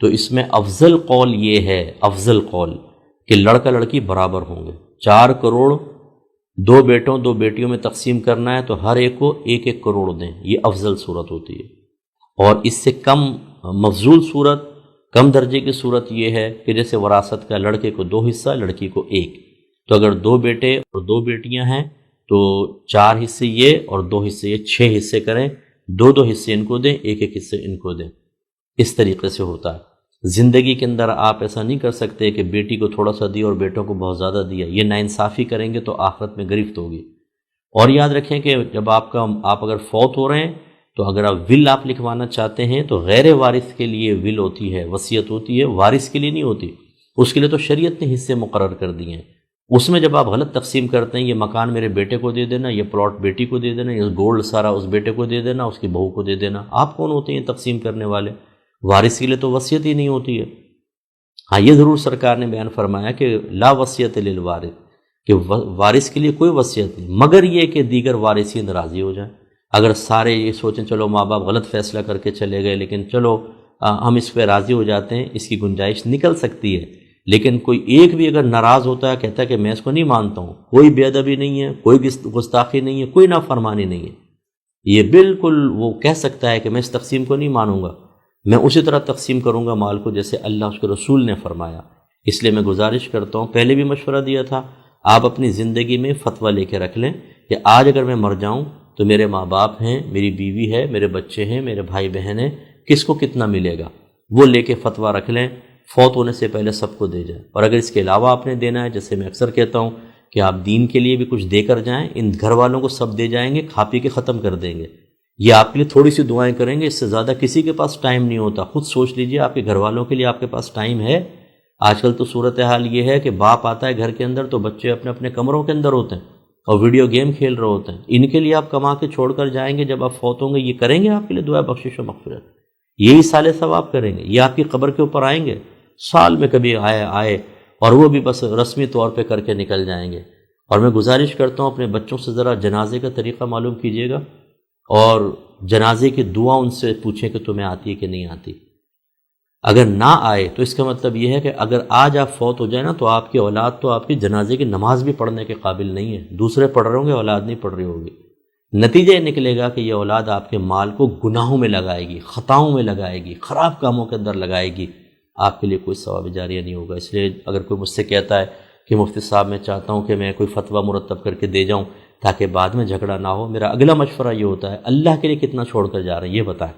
تو اس میں افضل قول یہ ہے، افضل قول کہ لڑکا لڑکی برابر ہوں گے۔ 4 کروڑ 2 بیٹوں 2 بیٹیوں میں تقسیم کرنا ہے تو ہر ایک کو 1-1 کروڑ دیں، یہ افضل صورت ہوتی ہے۔ اور اس سے کم مفضول صورت، کم درجے کی صورت یہ ہے کہ جیسے وراثت کا لڑکے کو 2 حصہ، لڑکی کو 1، تو اگر 2 بیٹے اور 2 بیٹیاں ہیں تو 4 حصے یہ اور 2 حصے یہ، 6 حصے کریں، 2 حصے ان کو دیں، 1 حصے ان کو دیں۔ اس طریقے سے ہوتا ہے۔ زندگی کے اندر آپ ایسا نہیں کر سکتے کہ بیٹی کو تھوڑا سا دیا اور بیٹوں کو بہت زیادہ دیا، یہ ناانصافی کریں گے تو آخرت میں گرفت ہوگی۔ اور یاد رکھیں کہ جب آپ اگر فوت ہو رہے ہیں تو اگر آپ لکھوانا چاہتے ہیں تو غیر وارث کے لیے ول ہوتی ہے، وصیت ہوتی ہے، وارث کے لیے نہیں ہوتی۔ اس کے لیے تو شریعت نے حصے مقرر کر دیے ہیں۔ اس میں جب آپ غلط تقسیم کرتے ہیں، یہ مکان میرے بیٹے کو دے دینا، یہ پلاٹ بیٹی کو دے دینا، یہ گولڈ سارا اس بیٹے کو دے دینا، اس کی بہو کو دے دینا، آپ کون ہوتے ہیں تقسیم کرنے والے؟ وارث کے لیے تو وصیت ہی نہیں ہوتی ہے۔ ہاں یہ ضرور سرکار نے بیان فرمایا کہ لا وصیت للوارث، کہ وارث کے لیے کوئی وصیت نہیں، مگر یہ کہ دیگر وارثین راضی ہو جائیں۔ اگر سارے یہ سوچیں چلو ماں باپ غلط فیصلہ کر کے چلے گئے لیکن چلو ہم اس پہ راضی ہو جاتے ہیں، اس کی گنجائش نکل سکتی ہے۔ لیکن کوئی ایک بھی اگر ناراض ہوتا ہے، کہتا ہے کہ میں اس کو نہیں مانتا ہوں، کوئی بے ادبی نہیں ہے، کوئی گستاخی نہیں ہے، کوئی نافرمانی نہیں ہے، یہ بالکل وہ کہہ سکتا ہے کہ میں اس تقسیم کو نہیں مانوں گا، میں اسی طرح تقسیم کروں گا مال کو جیسے اللہ اس کے رسول نے فرمایا۔ اس لیے میں گزارش کرتا ہوں، پہلے بھی مشورہ دیا تھا، آپ اپنی زندگی میں فتویٰ لے کے رکھ لیں کہ آج اگر میں مر جاؤں تو میرے ماں باپ ہیں، میری بیوی ہے، میرے بچے ہیں، میرے بھائی بہن ہیں، کس کو کتنا ملے گا، وہ لے کے فتویٰ رکھ لیں، فوت ہونے سے پہلے سب کو دے جائیں۔ اور اگر اس کے علاوہ آپ نے دینا ہے، جیسے میں اکثر کہتا ہوں کہ آپ دین کے لیے بھی کچھ دے کر جائیں، ان گھر والوں کو سب دے جائیں گے، کھا پی کے ختم کر دیں گے، یہ آپ کے لیے تھوڑی سی دعائیں کریں گے، اس سے زیادہ کسی کے پاس ٹائم نہیں ہوتا۔ خود سوچ لیجئے آپ کے گھر والوں کے لیے آپ کے پاس ٹائم ہے؟ آج کل تو صورتحال یہ ہے کہ باپ آتا ہے گھر کے اندر تو بچے اپنے اپنے کمروں کے اندر ہوتے ہیں اور ویڈیو گیم کھیل رہے ہوتے ہیں۔ ان کے لیے آپ کما کے چھوڑ کر جائیں گے، جب آپ فوت ہوں گے یہ کریں گے آپ کے لیے دعا بخشش و مغفرت، یہی سال ثواب کریں گے، یہ آپ کی قبر کے اوپر آئیں گے، سال میں کبھی آئے اور وہ بھی بس رسمی طور پہ کر کے نکل جائیں گے۔ اور میں گزارش کرتا ہوں اپنے بچوں سے ذرا جنازے کا طریقہ معلوم کیجیے گا اور جنازے کی دعا ان سے پوچھیں کہ تمہیں آتی ہے کہ نہیں آتی۔ اگر نہ آئے تو اس کا مطلب یہ ہے کہ اگر آج آپ فوت ہو جائیں نا تو آپ کی اولاد تو آپ کی جنازے کی نماز بھی پڑھنے کے قابل نہیں ہے، دوسرے پڑھ رہے ہوں گے، اولاد نہیں پڑھ رہی ہوگی۔ نتیجہ یہ نکلے گا کہ یہ اولاد آپ کے مال کو گناہوں میں لگائے گی، خطاؤں میں لگائے گی، خراب کاموں کے اندر لگائے گی، آپ کے لیے کوئی ثواب جاریہ نہیں ہوگا۔ اس لیے اگر کوئی مجھ سے کہتا ہے کہ مفتی صاحب میں چاہتا ہوں کہ میں کوئی فتویٰ مرتب کر کے دے جاؤں تاکہ بعد میں جھگڑا نہ ہو، میرا اگلا مشورہ یہ ہوتا ہے اللہ کے لیے کتنا چھوڑ کر جا رہے ہیں یہ بتائیں،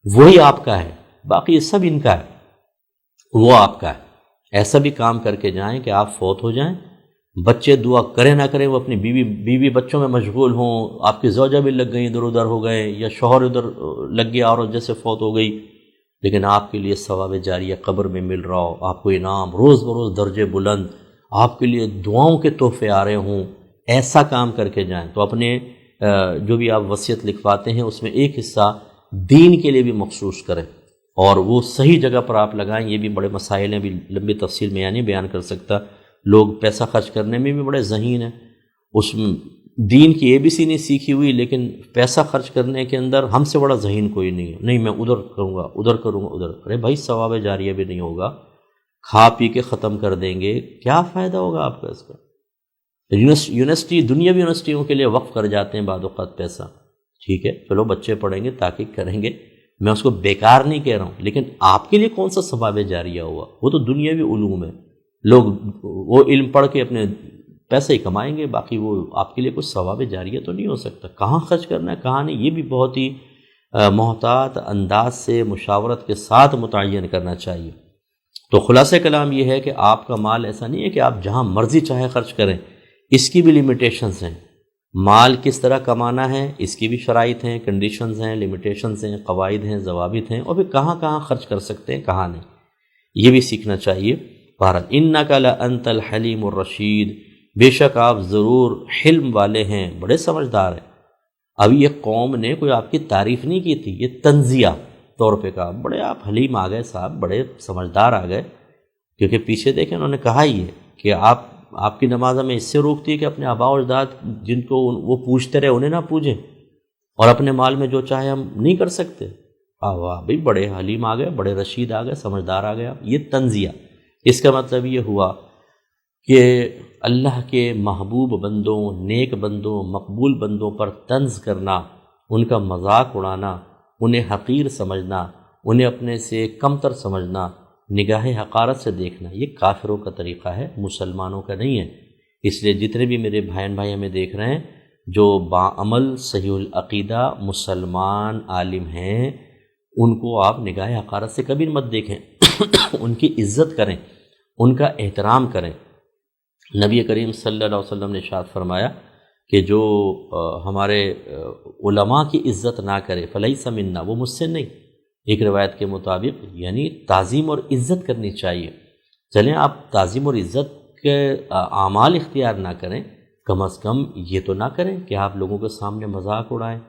وہی آپ کا ہے، باقی یہ سب ان کا ہے، وہ آپ کا ہے۔ ایسا بھی کام کر کے جائیں کہ آپ فوت ہو جائیں، بچے دعا کریں نہ کریں، وہ اپنی بیوی بچوں میں مشغول ہوں، آپ کی زوجہ بھی لگ گئی ادھر ادھر ہو گئے یا شوہر ادھر لگ گیا اور جیسے فوت ہو گئی، لیکن آپ کے لیے ثواب جاریہ قبر میں مل رہا ہو، آپ کو انعام روز بروز درجے بلند، آپ کے لیے دعاؤں کے تحفے آ رہے ہوں، ایسا کام کر کے جائیں۔ تو اپنے جو بھی آپ وصیت لکھواتے ہیں اس میں ایک حصہ دین کے لیے بھی مخصوص کریں اور وہ صحیح جگہ پر آپ لگائیں۔ یہ بھی بڑے مسائل ہیں، بھی لمبی تفصیل میں نہیں بیان کر سکتا، لوگ پیسہ خرچ کرنے میں بھی بڑے ذہین ہیں، اس دین کی ABC نہیں سیکھی ہوئی لیکن پیسہ خرچ کرنے کے اندر ہم سے بڑا ذہین کوئی نہیں ہے، نہیں میں ادھر کروں گا ادھر کروں گا ادھر، ارے بھائی ثواب جاریہ بھی نہیں ہوگا، کھا پی کے ختم کر دیں گے، کیا فائدہ ہوگا آپ کا اس کا؟ یونیورسٹی دنیاوی یونیورسٹیوں کے لیے وقف کر جاتے ہیں بعض اوقات پیسہ، ٹھیک ہے چلو بچے پڑھیں گے تحقیق کریں گے، میں اس کو بیکار نہیں کہہ رہا ہوں، لیکن آپ کے لیے کون سا ثواب جاریہ ہوا؟ وہ تو دنیاوی علوم ہے، لوگ وہ علم پڑھ کے اپنے پیسے ہی کمائیں گے، باقی وہ آپ کے لیے کچھ ثواب جاریہ تو نہیں ہو سکتا۔ کہاں خرچ کرنا ہے کہاں نہیں، یہ بھی بہت ہی محتاط انداز سے مشاورت کے ساتھ متعین کرنا چاہیے۔ تو خلاصہ کلام یہ ہے کہ آپ کا مال ایسا نہیں ہے کہ آپ جہاں مرضی چاہے خرچ کریں، اس کی بھی لیمیٹیشنز ہیں، مال کس طرح کمانا ہے اس کی بھی شرائط ہیں، کنڈیشنز ہیں، لیمیٹیشنز ہیں، قواعد ہیں، ضوابط ہیں، اور پھر کہاں کہاں خرچ کر سکتے ہیں کہاں نہیں، یہ بھی سیکھنا چاہیے۔ بہرحال اِنَّكَ لَأَنْتَ الْحَلِيمُ الرَّشِيدُ، بے شک آپ ضرور حلم والے ہیں، بڑے سمجھدار ہیں۔ ابھی یہ قوم نے کوئی آپ کی تعریف نہیں کی تھی، یہ تنزیہ طور پہ کہا بڑے آپ حلیم آ گئے صاحب، بڑے سمجھدار آ گئے، کیونکہ پیچھے دیکھیں انہوں نے کہا ہی ہے کہ آپ کی نماز ہمیں اس سے روکتی ہے کہ اپنے آباء و اجداد جن کو وہ پوچھتے رہے انہیں نہ پوجیں، اور اپنے مال میں جو چاہے ہم نہیں کر سکتے۔ واہ بھائی بڑے حلیم آ گئے، بڑے رشید آ گئے، سمجھدار آ گئے۔ یہ تنزیہ، اس کا مطلب یہ ہوا کہ اللہ کے محبوب بندوں، نیک بندوں، مقبول بندوں پر طنز کرنا، ان کا مذاق اڑانا، انہیں حقیر سمجھنا، انہیں اپنے سے کمتر سمجھنا، نگاہ حقارت سے دیکھنا، یہ کافروں کا طریقہ ہے، مسلمانوں کا نہیں ہے۔ اس لیے جتنے بھی میرے بھائی ہمیں دیکھ رہے ہیں جو باعمل صحیح العقیدہ مسلمان عالم ہیں، ان کو آپ نگاہ حقارت سے کبھی مت دیکھیں ان کی عزت کریں، ان کا احترام کریں۔ نبی کریم صلی اللہ علیہ وسلم نے ارشاد فرمایا کہ جو ہمارے علماء کی عزت نہ کرے فلیس منا، وہ مجھ سے نہیں۔ ایک روایت کے مطابق یعنی تعظیم اور عزت کرنی چاہیے۔ چلیں آپ تعظیم اور عزت کے اعمال اختیار نہ کریں، کم از کم یہ تو نہ کریں کہ آپ لوگوں کے سامنے مذاق اڑائیں۔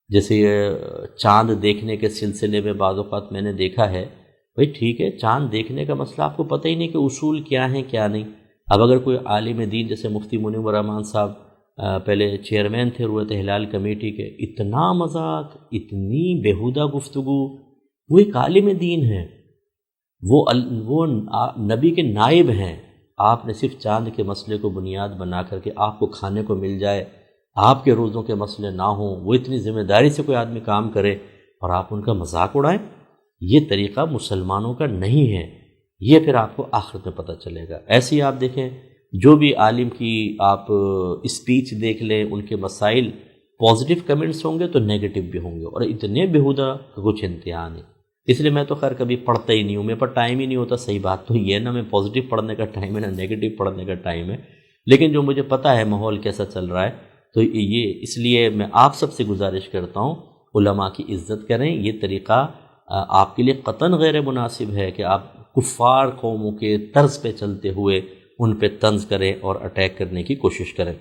جیسے یہ چاند دیکھنے کے سلسلے میں بعض اوقات میں نے دیکھا ہے، بھئی ٹھیک ہے چاند دیکھنے کا مسئلہ آپ کو پتہ ہی نہیں کہ اصول کیا ہیں کیا نہیں۔ اب اگر کوئی عالم دین جیسے مفتی منیر الرحمان صاحب پہلے چیئرمین تھے رویت ہلال کمیٹی کے، اتنا مذاق، اتنی بیہودہ گفتگو، وہ ایک عالم دین ہیں، وہ نبی کے نائب ہیں۔ آپ نے صرف چاند کے مسئلے کو بنیاد بنا کر کے آپ کو کھانے کو مل جائے، آپ کے روزوں کے مسئلے نہ ہوں، وہ اتنی ذمہ داری سے کوئی آدمی کام کرے اور آپ ان کا مذاق اڑائیں، یہ طریقہ مسلمانوں کا نہیں ہے۔ یہ پھر آپ کو آخرت میں پتہ چلے گا۔ ایسے ہی آپ دیکھیں جو بھی عالم کی آپ اسپیچ دیکھ لیں، ان کے مسائل پازیٹیو کمنٹس ہوں گے تو نیگیٹو بھی ہوں گے، اور اتنے بیہودہ کچھ انتہا نہیں۔ اس لیے میں تو خیر کبھی پڑھتا ہی نہیں ہوں، میرے پاس ٹائم ہی نہیں ہوتا۔ صحیح بات تو یہ ہے نا، میں پازیٹیو پڑھنے کا ٹائم ہے نہ نیگیٹو پڑھنے کا ٹائم ہے، لیکن جو مجھے پتہ ہے ماحول کیسا چل رہا ہے تو یہ اس لیے میں آپ سب سے گزارش کرتا ہوں علماء کی عزت کریں۔ یہ طریقہ آپ کے لیے قطعاً غیر مناسب ہے کہ آپ کفار قوموں کے طرز پہ چلتے ہوئے ان پہ طنز کریں اور اٹیک کرنے کی کوشش کریں۔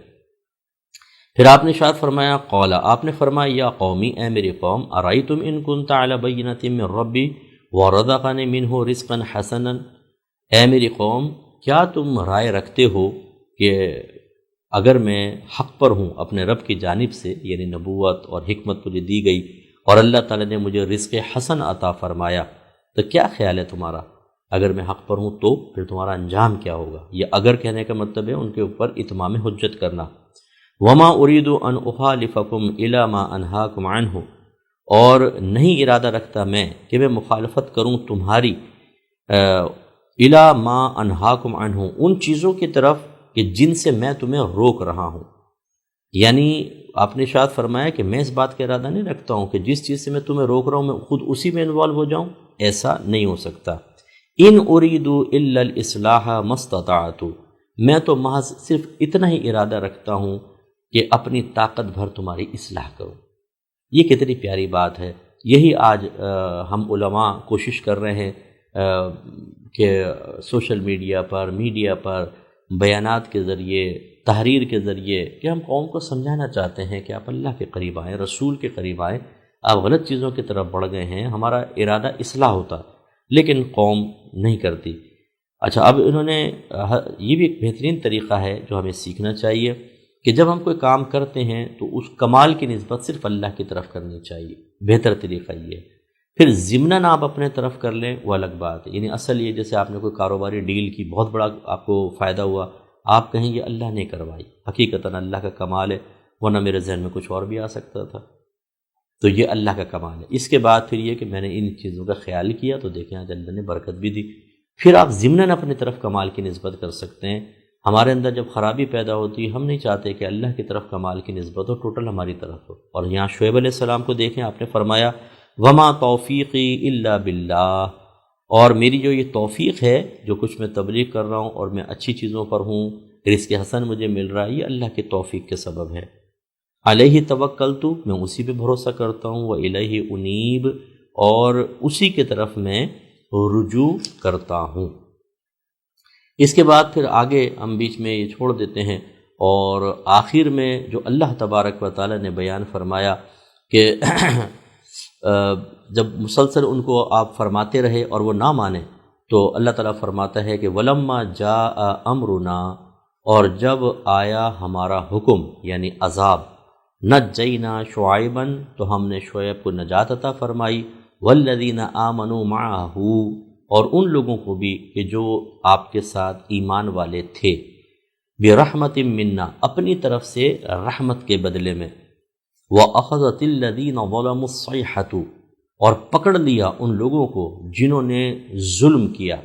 پھر آپ نے ارشاد فرمایا قال، آپ نے فرمایا یا قومی، اے میری قوم، ارأیتم ان کنت علی بینۃ من ربی ورزقنی منہ رزقا حسنا، اے میری قوم کیا تم رائے رکھتے ہو کہ اگر میں حق پر ہوں اپنے رب کی جانب سے، یعنی نبوت اور حکمت مجھے دی گئی اور اللہ تعالیٰ نے مجھے رزق حسن عطا فرمایا، تو کیا خیال ہے تمہارا؟ اگر میں حق پر ہوں تو پھر تمہارا انجام کیا ہوگا؟ یہ اگر کہنے کا مطلب ہے ان کے اوپر اتمام حجت کرنا۔ وما اريد ان اخالفکم الی ما انہاکم عنہ، اور نہیں ارادہ رکھتا میں کہ میں مخالفت کروں تمہاری الی ما انہاکم عنہ، ان چیزوں کی طرف کہ جن سے میں تمہیں روک رہا ہوں۔ یعنی آپ نے ارشاد فرمایا کہ میں اس بات کا ارادہ نہیں رکھتا ہوں کہ جس چیز سے میں تمہیں روک رہا ہوں میں خود اسی میں انوالو ہو جاؤں، ایسا نہیں ہو سکتا۔ ان اريد الا الاصلاح ما استطعت، میں تو محض صرف اتنا ہی ارادہ رکھتا ہوں کہ اپنی طاقت بھر تمہاری اصلاح کروں۔ یہ کتنی پیاری بات ہے۔ یہی آج ہم علماء کوشش کر رہے ہیں کہ سوشل میڈیا پر بیانات کے ذریعے، تحریر کے ذریعے، کہ ہم قوم کو سمجھانا چاہتے ہیں کہ آپ اللہ کے قریب آئیں، رسول کے قریب آئیں، آپ غلط چیزوں کی طرف بڑھ گئے ہیں، ہمارا ارادہ اصلاح ہوتا، لیکن قوم نہیں کرتی۔ اچھا، اب انہوں نے یہ بھی ایک بہترین طریقہ ہے جو ہمیں سیکھنا چاہیے کہ جب ہم کوئی کام کرتے ہیں تو اس کمال کی نسبت صرف اللہ کی طرف کرنی چاہیے، بہتر طریقہ یہ ہے۔ پھر ضمناً آپ اپنے طرف کر لیں وہ الگ بات ہے، یعنی اصل یہ جیسے آپ نے کوئی کاروباری ڈیل کی، بہت بڑا آپ کو فائدہ ہوا، آپ کہیں یہ اللہ نے کروائی، حقیقتاً اللہ کا کمال ہے، ورنہ میرے ذہن میں کچھ اور بھی آ سکتا تھا، تو یہ اللہ کا کمال ہے۔ اس کے بعد پھر یہ کہ میں نے ان چیزوں کا خیال کیا تو دیکھیں آج اللہ نے برکت بھی دی، پھر آپ ضمناً اپنی طرف کمال کی نسبت کر سکتے ہیں۔ ہمارے اندر جب خرابی پیدا ہوتی ہے ہم نہیں چاہتے کہ اللہ کی طرف کمال کی نسبت ہو، ٹوٹل ہماری طرف ہو۔ اور یہاں شعیب علیہ السلام کو دیکھیں، آپ نے فرمایا وما توفیقی الا باللہ، اور میری جو یہ توفیق ہے، جو کچھ میں تبلیغ کر رہا ہوں اور میں اچھی چیزوں پر ہوں، رزق حسن مجھے مل رہا ہے، یہ اللہ کی توفیق کے سبب ہے۔ علیہ توکلت، میں اسی پہ بھروسہ کرتا ہوں، والیہ انیب، اور اسی کی طرف میں رجوع کرتا ہوں۔ اس کے بعد پھر آگے ہم بیچ میں یہ چھوڑ دیتے ہیں، اور آخر میں جو اللہ تبارک و تعالی نے بیان فرمایا کہ جب مسلسل ان کو آپ فرماتے رہے اور وہ نہ مانے تو اللہ تعالیٰ فرماتا ہے کہ وَلَمَّا جَاءَ أَمْرُنَا، اور جب آیا ہمارا حکم یعنی عذاب، نَجَّيْنَا شُعَيْبًا، تو ہم نے شعیب کو نجات عطا فرمائی، وَالَّذِينَ آمَنُوا مَعَهُ، اور ان لوگوں کو بھی کہ جو آپ کے ساتھ ایمان والے تھے، بِرَحْمَةٍ مِّنَّا، اپنی طرف سے رحمت کے بدلے میں، وَأَخَذَتِ الَّذِينَ ظَلَمُوا الصَّيْحَةُ، اور پکڑ لیا ان لوگوں کو جنہوں نے ظلم کیا،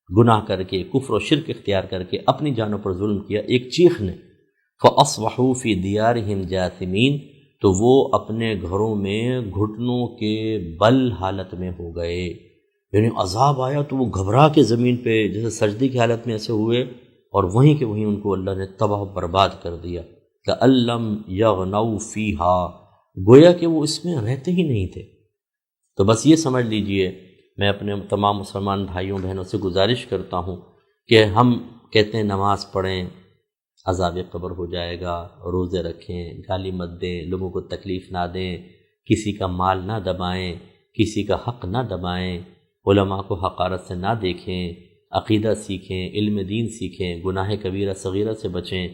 گناہ کر کے، کفر و شرک اختیار کر کے اپنی جانوں پر ظلم کیا، ایک چیخ نے، فَأَصْبَحُوا فِي دِيَارِهِمْ جَاثِمِينَ، تو وہ اپنے گھروں میں گھٹنوں کے بل حالت میں ہو گئے، یعنی عذاب آیا تو وہ گھبرا کے زمین پہ جیسے سجدے کی حالت میں ایسے ہوئے، اور وہیں کہ وہیں ان کو اللہ نے تباہ و برباد کر دیا کہ لم یغنوا فیہا، گویا کہ وہ اس میں رہتے ہی نہیں تھے۔ تو بس یہ سمجھ لیجئے، میں اپنے تمام مسلمان بھائیوں بہنوں سے گزارش کرتا ہوں کہ ہم کہتے ہیں نماز پڑھیں، عذاب قبر ہو جائے گا، روزے رکھیں، گالی مت دیں، لوگوں کو تکلیف نہ دیں، کسی کا مال نہ دبائیں، کسی کا حق نہ دبائیں، علماء کو حقارت سے نہ دیکھیں، عقیدہ سیکھیں، علم دین سیکھیں، گناہ کبیرہ صغیرہ سے بچیں۔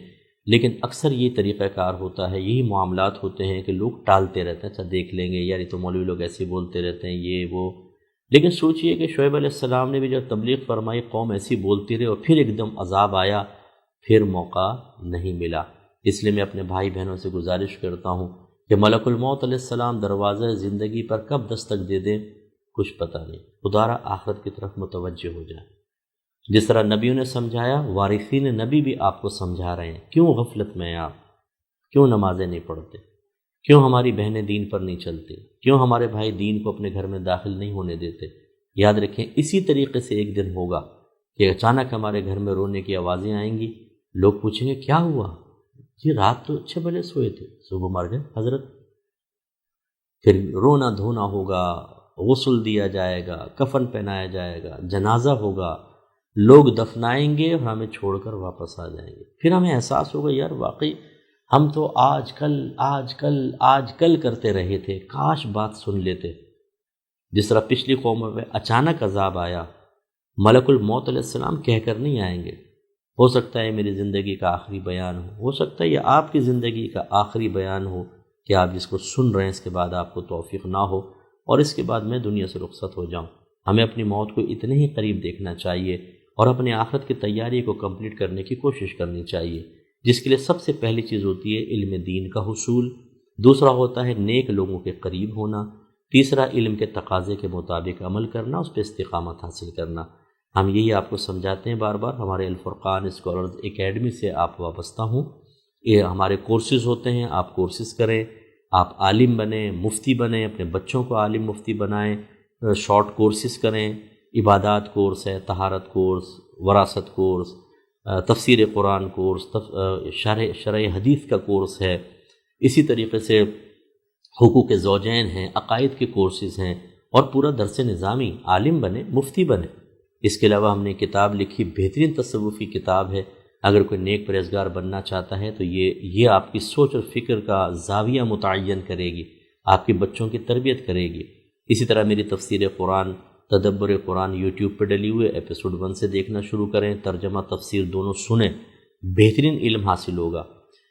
لیکن اکثر یہ طریقہ کار ہوتا ہے، یہی معاملات ہوتے ہیں کہ لوگ ٹالتے رہتے ہیں، اچھا دیکھ لیں گے یار، یہ تو مولوی لوگ ایسے بولتے رہتے ہیں، یہ وہ۔ لیکن سوچئے کہ شعیب علیہ السلام نے بھی جب تبلیغ فرمائی، قوم ایسی بولتی رہی، اور پھر ایک دم عذاب آیا، پھر موقع نہیں ملا۔ اس لیے میں اپنے بھائی بہنوں سے گزارش کرتا ہوں کہ ملک الموت علیہ السلام دروازہ زندگی پر کب دستک دے دیں کچھ پتہ نہیں، خدارا آخرت کی طرف متوجہ ہو جائیں۔ جس طرح نبیوں نے سمجھایا، وارثین نبی بھی آپ کو سمجھا رہے ہیں۔ کیوں غفلت میں ہیں آپ؟ کیوں نمازیں نہیں پڑھتے؟ کیوں ہماری بہنیں دین پر نہیں چلتی؟ کیوں ہمارے بھائی دین کو اپنے گھر میں داخل نہیں ہونے دیتے؟ یاد رکھیں، اسی طریقے سے ایک دن ہوگا کہ اچانک ہمارے گھر میں رونے کی آوازیں آئیں گی، لوگ پوچھیں گے کیا ہوا؟ یہ رات تو اچھے بھلے سوئے تھے، صبح مر گئے حضرت۔ پھر رونا دھونا ہوگا، غسل دیا جائے گا، کفن پہنایا جائے گا، جنازہ ہوگا، لوگ دفنائیں گے اور ہمیں چھوڑ کر واپس آ جائیں گے۔ پھر ہمیں احساس ہوگا یار واقعی ہم تو آج کل کرتے رہے تھے، کاش بات سن لیتے۔ جس طرح پچھلی قوموں میں اچانک عذاب آیا، ملک الموت علیہ السلام کہہ کر نہیں آئیں گے، ہو سکتا ہے میری زندگی کا آخری بیان ہو سکتا ہے یہ آپ کی زندگی کا آخری بیان ہو کہ آپ جس کو سن رہے ہیں اس کے بعد آپ کو توفیق نہ ہو اور اس کے بعد میں دنیا سے رخصت ہو جاؤں۔ ہمیں اپنی موت کو اتنے ہی قریب دیکھنا چاہیے اور اپنی آخرت کی تیاری کو کمپلیٹ کرنے کی کوشش کرنی چاہیے، جس کے لیے سب سے پہلی چیز ہوتی ہے علم دین کا حصول، دوسرا ہوتا ہے نیک لوگوں کے قریب ہونا، تیسرا علم کے تقاضے کے مطابق عمل کرنا، اس پہ استقامت حاصل کرنا۔ ہم یہی آپ کو سمجھاتے ہیں بار بار، ہمارے الفرقان اسکالرز اکیڈمی سے آپ وابستہ ہوں، یہ ہمارے کورسز ہوتے ہیں، آپ کورسز کریں، آپ عالم بنیں، مفتی بنیں، اپنے بچوں کو عالم مفتی بنائیں، شارٹ کورسز کریں، عبادات کورس ہے، طہارت کورس، وراثت کورس، تفسیر قرآن کورس، شرح حدیث کا کورس ہے، اسی طریقے سے حقوق زوجین ہیں، عقائد کے کورسز ہیں، اور پورا درس نظامی، عالم بنے، مفتی بنے۔ اس کے علاوہ ہم نے کتاب لکھی، بہترین تصوفی کتاب ہے، اگر کوئی نیک پرہیزگار بننا چاہتا ہے تو یہ آپ کی سوچ اور فکر کا زاویہ متعین کرے گی، آپ کے بچوں کی تربیت کرے گی۔ اسی طرح میری تفسیر قرآن، تدبر قرآن یوٹیوب پہ ڈلی ہوئے، ایپیسوڈ 1 سے دیکھنا شروع کریں، ترجمہ تفسیر دونوں سنیں، بہترین علم حاصل ہوگا۔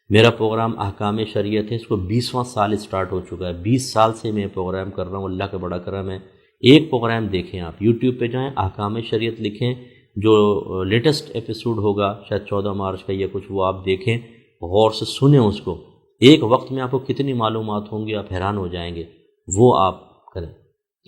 میرا پروگرام احکام شریعت ہے، اس کو 20واں سال اسٹارٹ ہو چکا ہے، 20 سال سے میں پروگرام کر رہا ہوں، اللہ کا بڑا کرم ہے۔ ایک پروگرام دیکھیں، آپ یوٹیوب پہ جائیں، احکام شریعت لکھیں، جو لیٹسٹ ایپیسوڈ ہوگا شاید 14 مارچ کا یا کچھ، وہ آپ دیکھیں، غور سے سنیں اس کو، ایک وقت میں آپ کو کتنی معلومات ہوں گی، آپ حیران ہو جائیں گے، وہ آپ کریں۔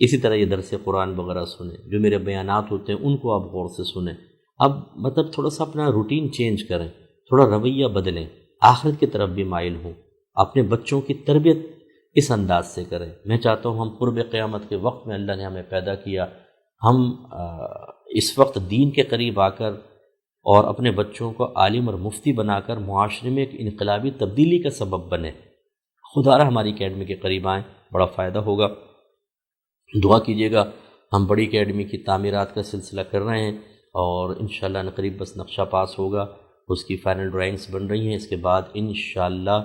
اسی طرح یہ درس قرآن وغیرہ سنیں، جو میرے بیانات ہوتے ہیں ان کو آپ غور سے سنیں۔ اب مطلب تھوڑا سا اپنا روٹین چینج کریں، تھوڑا رویہ بدلیں، آخرت کی طرف بھی مائل ہوں، اپنے بچوں کی تربیت اس انداز سے کریں۔ میں چاہتا ہوں ہم قرب قیامت کے وقت میں اللہ نے ہمیں پیدا کیا، ہم اس وقت دین کے قریب آ کر اور اپنے بچوں کو عالم اور مفتی بنا کر معاشرے میں ایک انقلابی تبدیلی کا سبب بنے۔ خدارا ہماری اکیڈمی کے قریب آئیں، بڑا فائدہ ہوگا۔ دعا کیجیے گا، ہم بڑی اکیڈمی کی تعمیرات کا سلسلہ کر رہے ہیں اور انشاءاللہ قریب بس نقشہ پاس ہوگا، اس کی فائنل ڈرائنگز بن رہی ہیں، اس کے بعد انشاءاللہ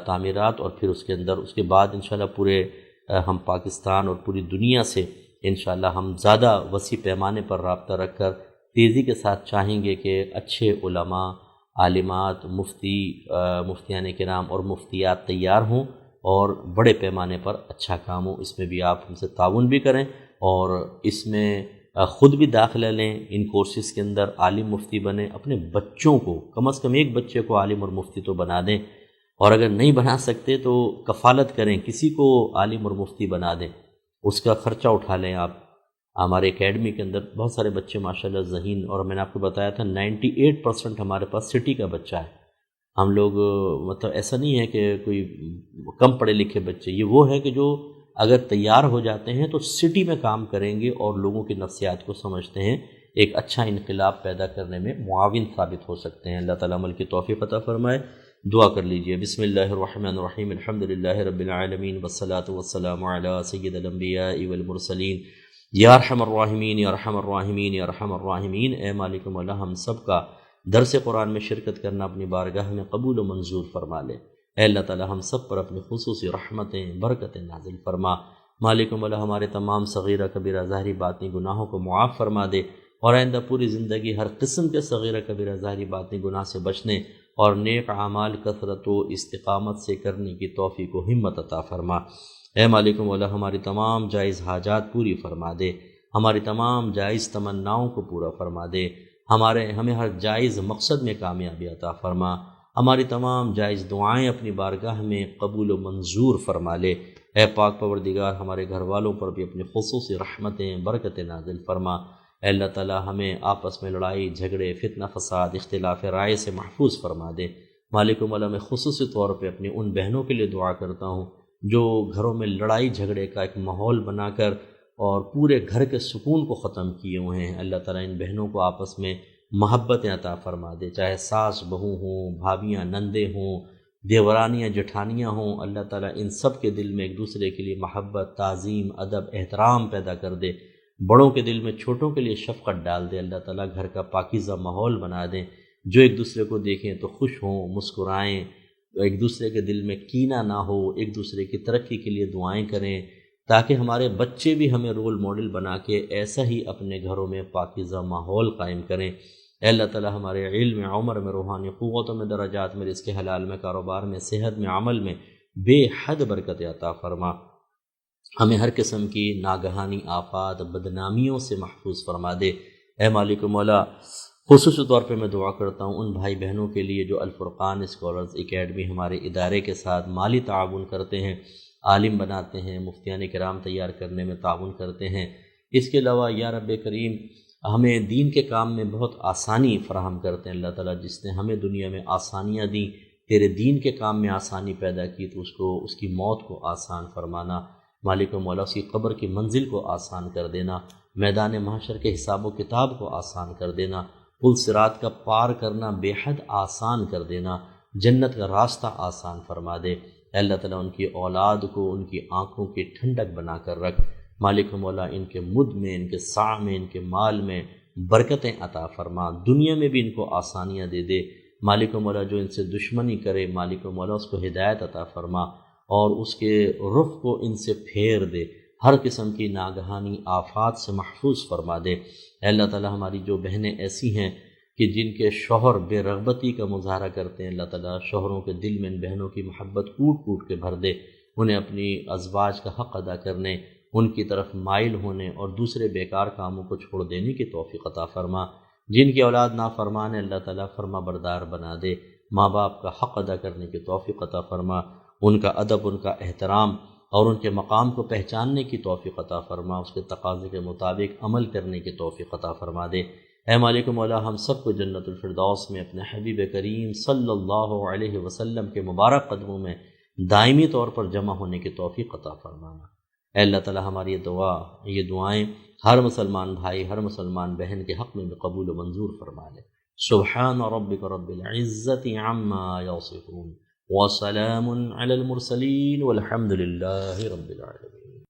تعمیرات، اور پھر اس کے اندر اس کے بعد انشاءاللہ پورے ہم پاکستان اور پوری دنیا سے انشاءاللہ ہم زیادہ وسیع پیمانے پر رابطہ رکھ کر تیزی کے ساتھ چاہیں گے کہ اچھے علماء، عالمات، مفتیان کرام اور مفتیات تیار ہوں اور بڑے پیمانے پر اچھا کام ہو۔ اس میں بھی آپ ہم سے تعاون بھی کریں اور اس میں خود بھی داخلہ لیں، ان کورسز کے اندر عالم مفتی بنیں، اپنے بچوں کو کم از کم ایک بچے کو عالم اور مفتی تو بنا دیں، اور اگر نہیں بنا سکتے تو کفالت کریں، کسی کو عالم اور مفتی بنا دیں، اس کا خرچہ اٹھا لیں آپ۔ ہمارے اکیڈمی کے اندر بہت سارے بچے ماشاءاللہ ذہین، اور میں نے آپ کو بتایا تھا 98% ہمارے پاس سٹی کا بچہ ہے، ہم لوگ مطلب ایسا نہیں ہے کہ کوئی کم پڑھے لکھے بچے، یہ وہ ہے کہ جو اگر تیار ہو جاتے ہیں تو سٹی میں کام کریں گے اور لوگوں کی نفسیات کو سمجھتے ہیں، ایک اچھا انقلاب پیدا کرنے میں معاون ثابت ہو سکتے ہیں۔ اللہ تعالیٰ عمل کی توفیق عطا فرمائے۔ دعا کر لیجئے۔ بسم اللہ الرحمن الرحیم، الحمدللہ رب العالمین والصلاة والسلام علی سید الانبیاء والمرسلین، یا ارحم الراحمین یا ارحم الراحمین یا ارحم الراحمین۔ اے مالک مولا، ہم سب کا درس قرآن میں شرکت کرنا اپنی بارگاہ میں قبول و منظور فرما لے۔ اے اللہ تعالی ہم سب پر اپنی خصوصی رحمتیں برکتیں نازل فرما۔ مالک مولا، ہمارے تمام صغیرہ کبیرہ ظاہری باطنی گناہوں کو معاف فرما دے، اور آئندہ پوری زندگی ہر قسم کے صغیرہ کبیرہ ظاہری باطنی گناہ سے بچنے اور نیک اعمال کثرت و استقامت سے کرنے کی توفیق و ہمت عطا فرما۔ اے مالک مولا، ہماری تمام جائز حاجات پوری فرما دے، ہماری تمام جائز تمناؤں کو پورا فرما دے، ہمیں ہر جائز مقصد میں کامیابی عطا فرما، ہماری تمام جائز دعائیں اپنی بارگاہ میں قبول و منظور فرما لے۔ اے پاک پروردگار، ہمارے گھر والوں پر بھی اپنی خصوصی رحمتیں برکتیں نازل فرما۔ اے اللہ تعالی ہمیں آپس میں لڑائی جھگڑے فتنہ فساد اختلاف رائے سے محفوظ فرما دے۔ مالک مولا، میں خصوصی طور پہ اپنی ان بہنوں کے لیے دعا کرتا ہوں جو گھروں میں لڑائی جھگڑے کا ایک ماحول بنا کر اور پورے گھر کے سکون کو ختم کیے ہوئے ہیں۔ اللہ تعالیٰ ان بہنوں کو آپس میں محبت عطا فرما دے، چاہے ساس بہو ہوں، بھابیاں نندے ہوں، دیورانیاں جٹھانیاں ہوں۔ اللہ تعالیٰ ان سب کے دل میں ایک دوسرے کے لیے محبت، تعظیم، ادب، احترام پیدا کر دے، بڑوں کے دل میں چھوٹوں کے لیے شفقت ڈال دے۔ اللہ تعالیٰ گھر کا پاکیزہ ماحول بنا دیں، جو ایک دوسرے کو دیکھیں تو خوش ہوں، مسکرائیں، ایک دوسرے کے دل میں کینہ نہ ہو، ایک دوسرے کی ترقی کے لیے دعائیں کریں، تاکہ ہمارے بچے بھی ہمیں رول ماڈل بنا کے ایسا ہی اپنے گھروں میں پاکیزہ ماحول قائم کریں۔ اے اللہ تعالیٰ ہمارے علم، عمر میں، روحانی قوتوں میں، درجات میں، رزق حلال میں، کاروبار میں، صحت میں، عمل میں بے حد برکت عطا فرما۔ ہمیں ہر قسم کی ناگہانی آفات، بدنامیوں سے محفوظ فرما دے۔ اے مالک مولا، خصوصی طور پہ میں دعا کرتا ہوں ان بھائی بہنوں کے لیے جو الفرقان اسکالرز اکیڈمی ہمارے ادارے کے ساتھ مالی تعاون کرتے ہیں، عالم بناتے ہیں، مفتیان کرام تیار کرنے میں تعاون کرتے ہیں۔ اس کے علاوہ یا رب کریم ہمیں دین کے کام میں بہت آسانی فراہم کرتے ہیں۔ اللہ تعالیٰ جس نے ہمیں دنیا میں آسانیاں دیں، تیرے دین کے کام میں آسانی پیدا کی، تو اس کی موت کو آسان فرمانا۔ مالک و مولا، اس کی قبر کی منزل کو آسان کر دینا، میدان محشر کے حساب و کتاب کو آسان کر دینا، پل صراط کا پار کرنا بے حد آسان کر دینا، جنت کا راستہ آسان فرما دے۔ اے اللہ تعالیٰ ان کی اولاد کو ان کی آنکھوں کی ٹھنڈک بنا کر رکھ۔ مالک مولا، ان کے مد میں، ان کے سع میں، ان کے مال میں برکتیں عطا فرما، دنیا میں بھی ان کو آسانیاں دے دے۔ مالک مولا، جو ان سے دشمنی کرے، مالک مولا اس کو ہدایت عطا فرما اور اس کے رخ کو ان سے پھیر دے، ہر قسم کی ناگہانی آفات سے محفوظ فرما دے۔ اے اللہ تعالیٰ ہماری جو بہنیں ایسی ہیں کہ جن کے شوہر بے رغبتی کا مظاہرہ کرتے ہیں، اللہ تعالیٰ شوہروں کے دل میں ان بہنوں کی محبت کوٹ کوٹ کے بھر دے، انہیں اپنی ازواج کا حق ادا کرنے، ان کی طرف مائل ہونے اور دوسرے بیکار کاموں کو چھوڑ دینے کی توفیق عطا فرما۔ جن کی اولاد نافرمان ہے، اللہ تعالیٰ فرما بردار بنا دے، ماں باپ کا حق ادا کرنے کی توفیق عطا فرما، ان کا ادب، ان کا احترام اور ان کے مقام کو پہچاننے کی توفیق عطا فرما، اس کے تقاضے کے مطابق عمل کرنے کی توفیق عطا فرما دے۔ اے مالک مولا، ہم سب کو جنت الفردوس میں اپنے حبیب کریم صلی اللہ علیہ وسلم کے مبارک قدموں میں دائمی طور پر جمع ہونے کی توفیق عطا فرمانا۔ اے اللہ تعالیٰ ہماری یہ دعائیں ہر مسلمان بھائی، ہر مسلمان بہن کے حق میں قبول و منظور فرما لے۔ سبحان ربک رب العزت عما یصفون وسلام علی المرسلین والحمد للہ رب العالمین۔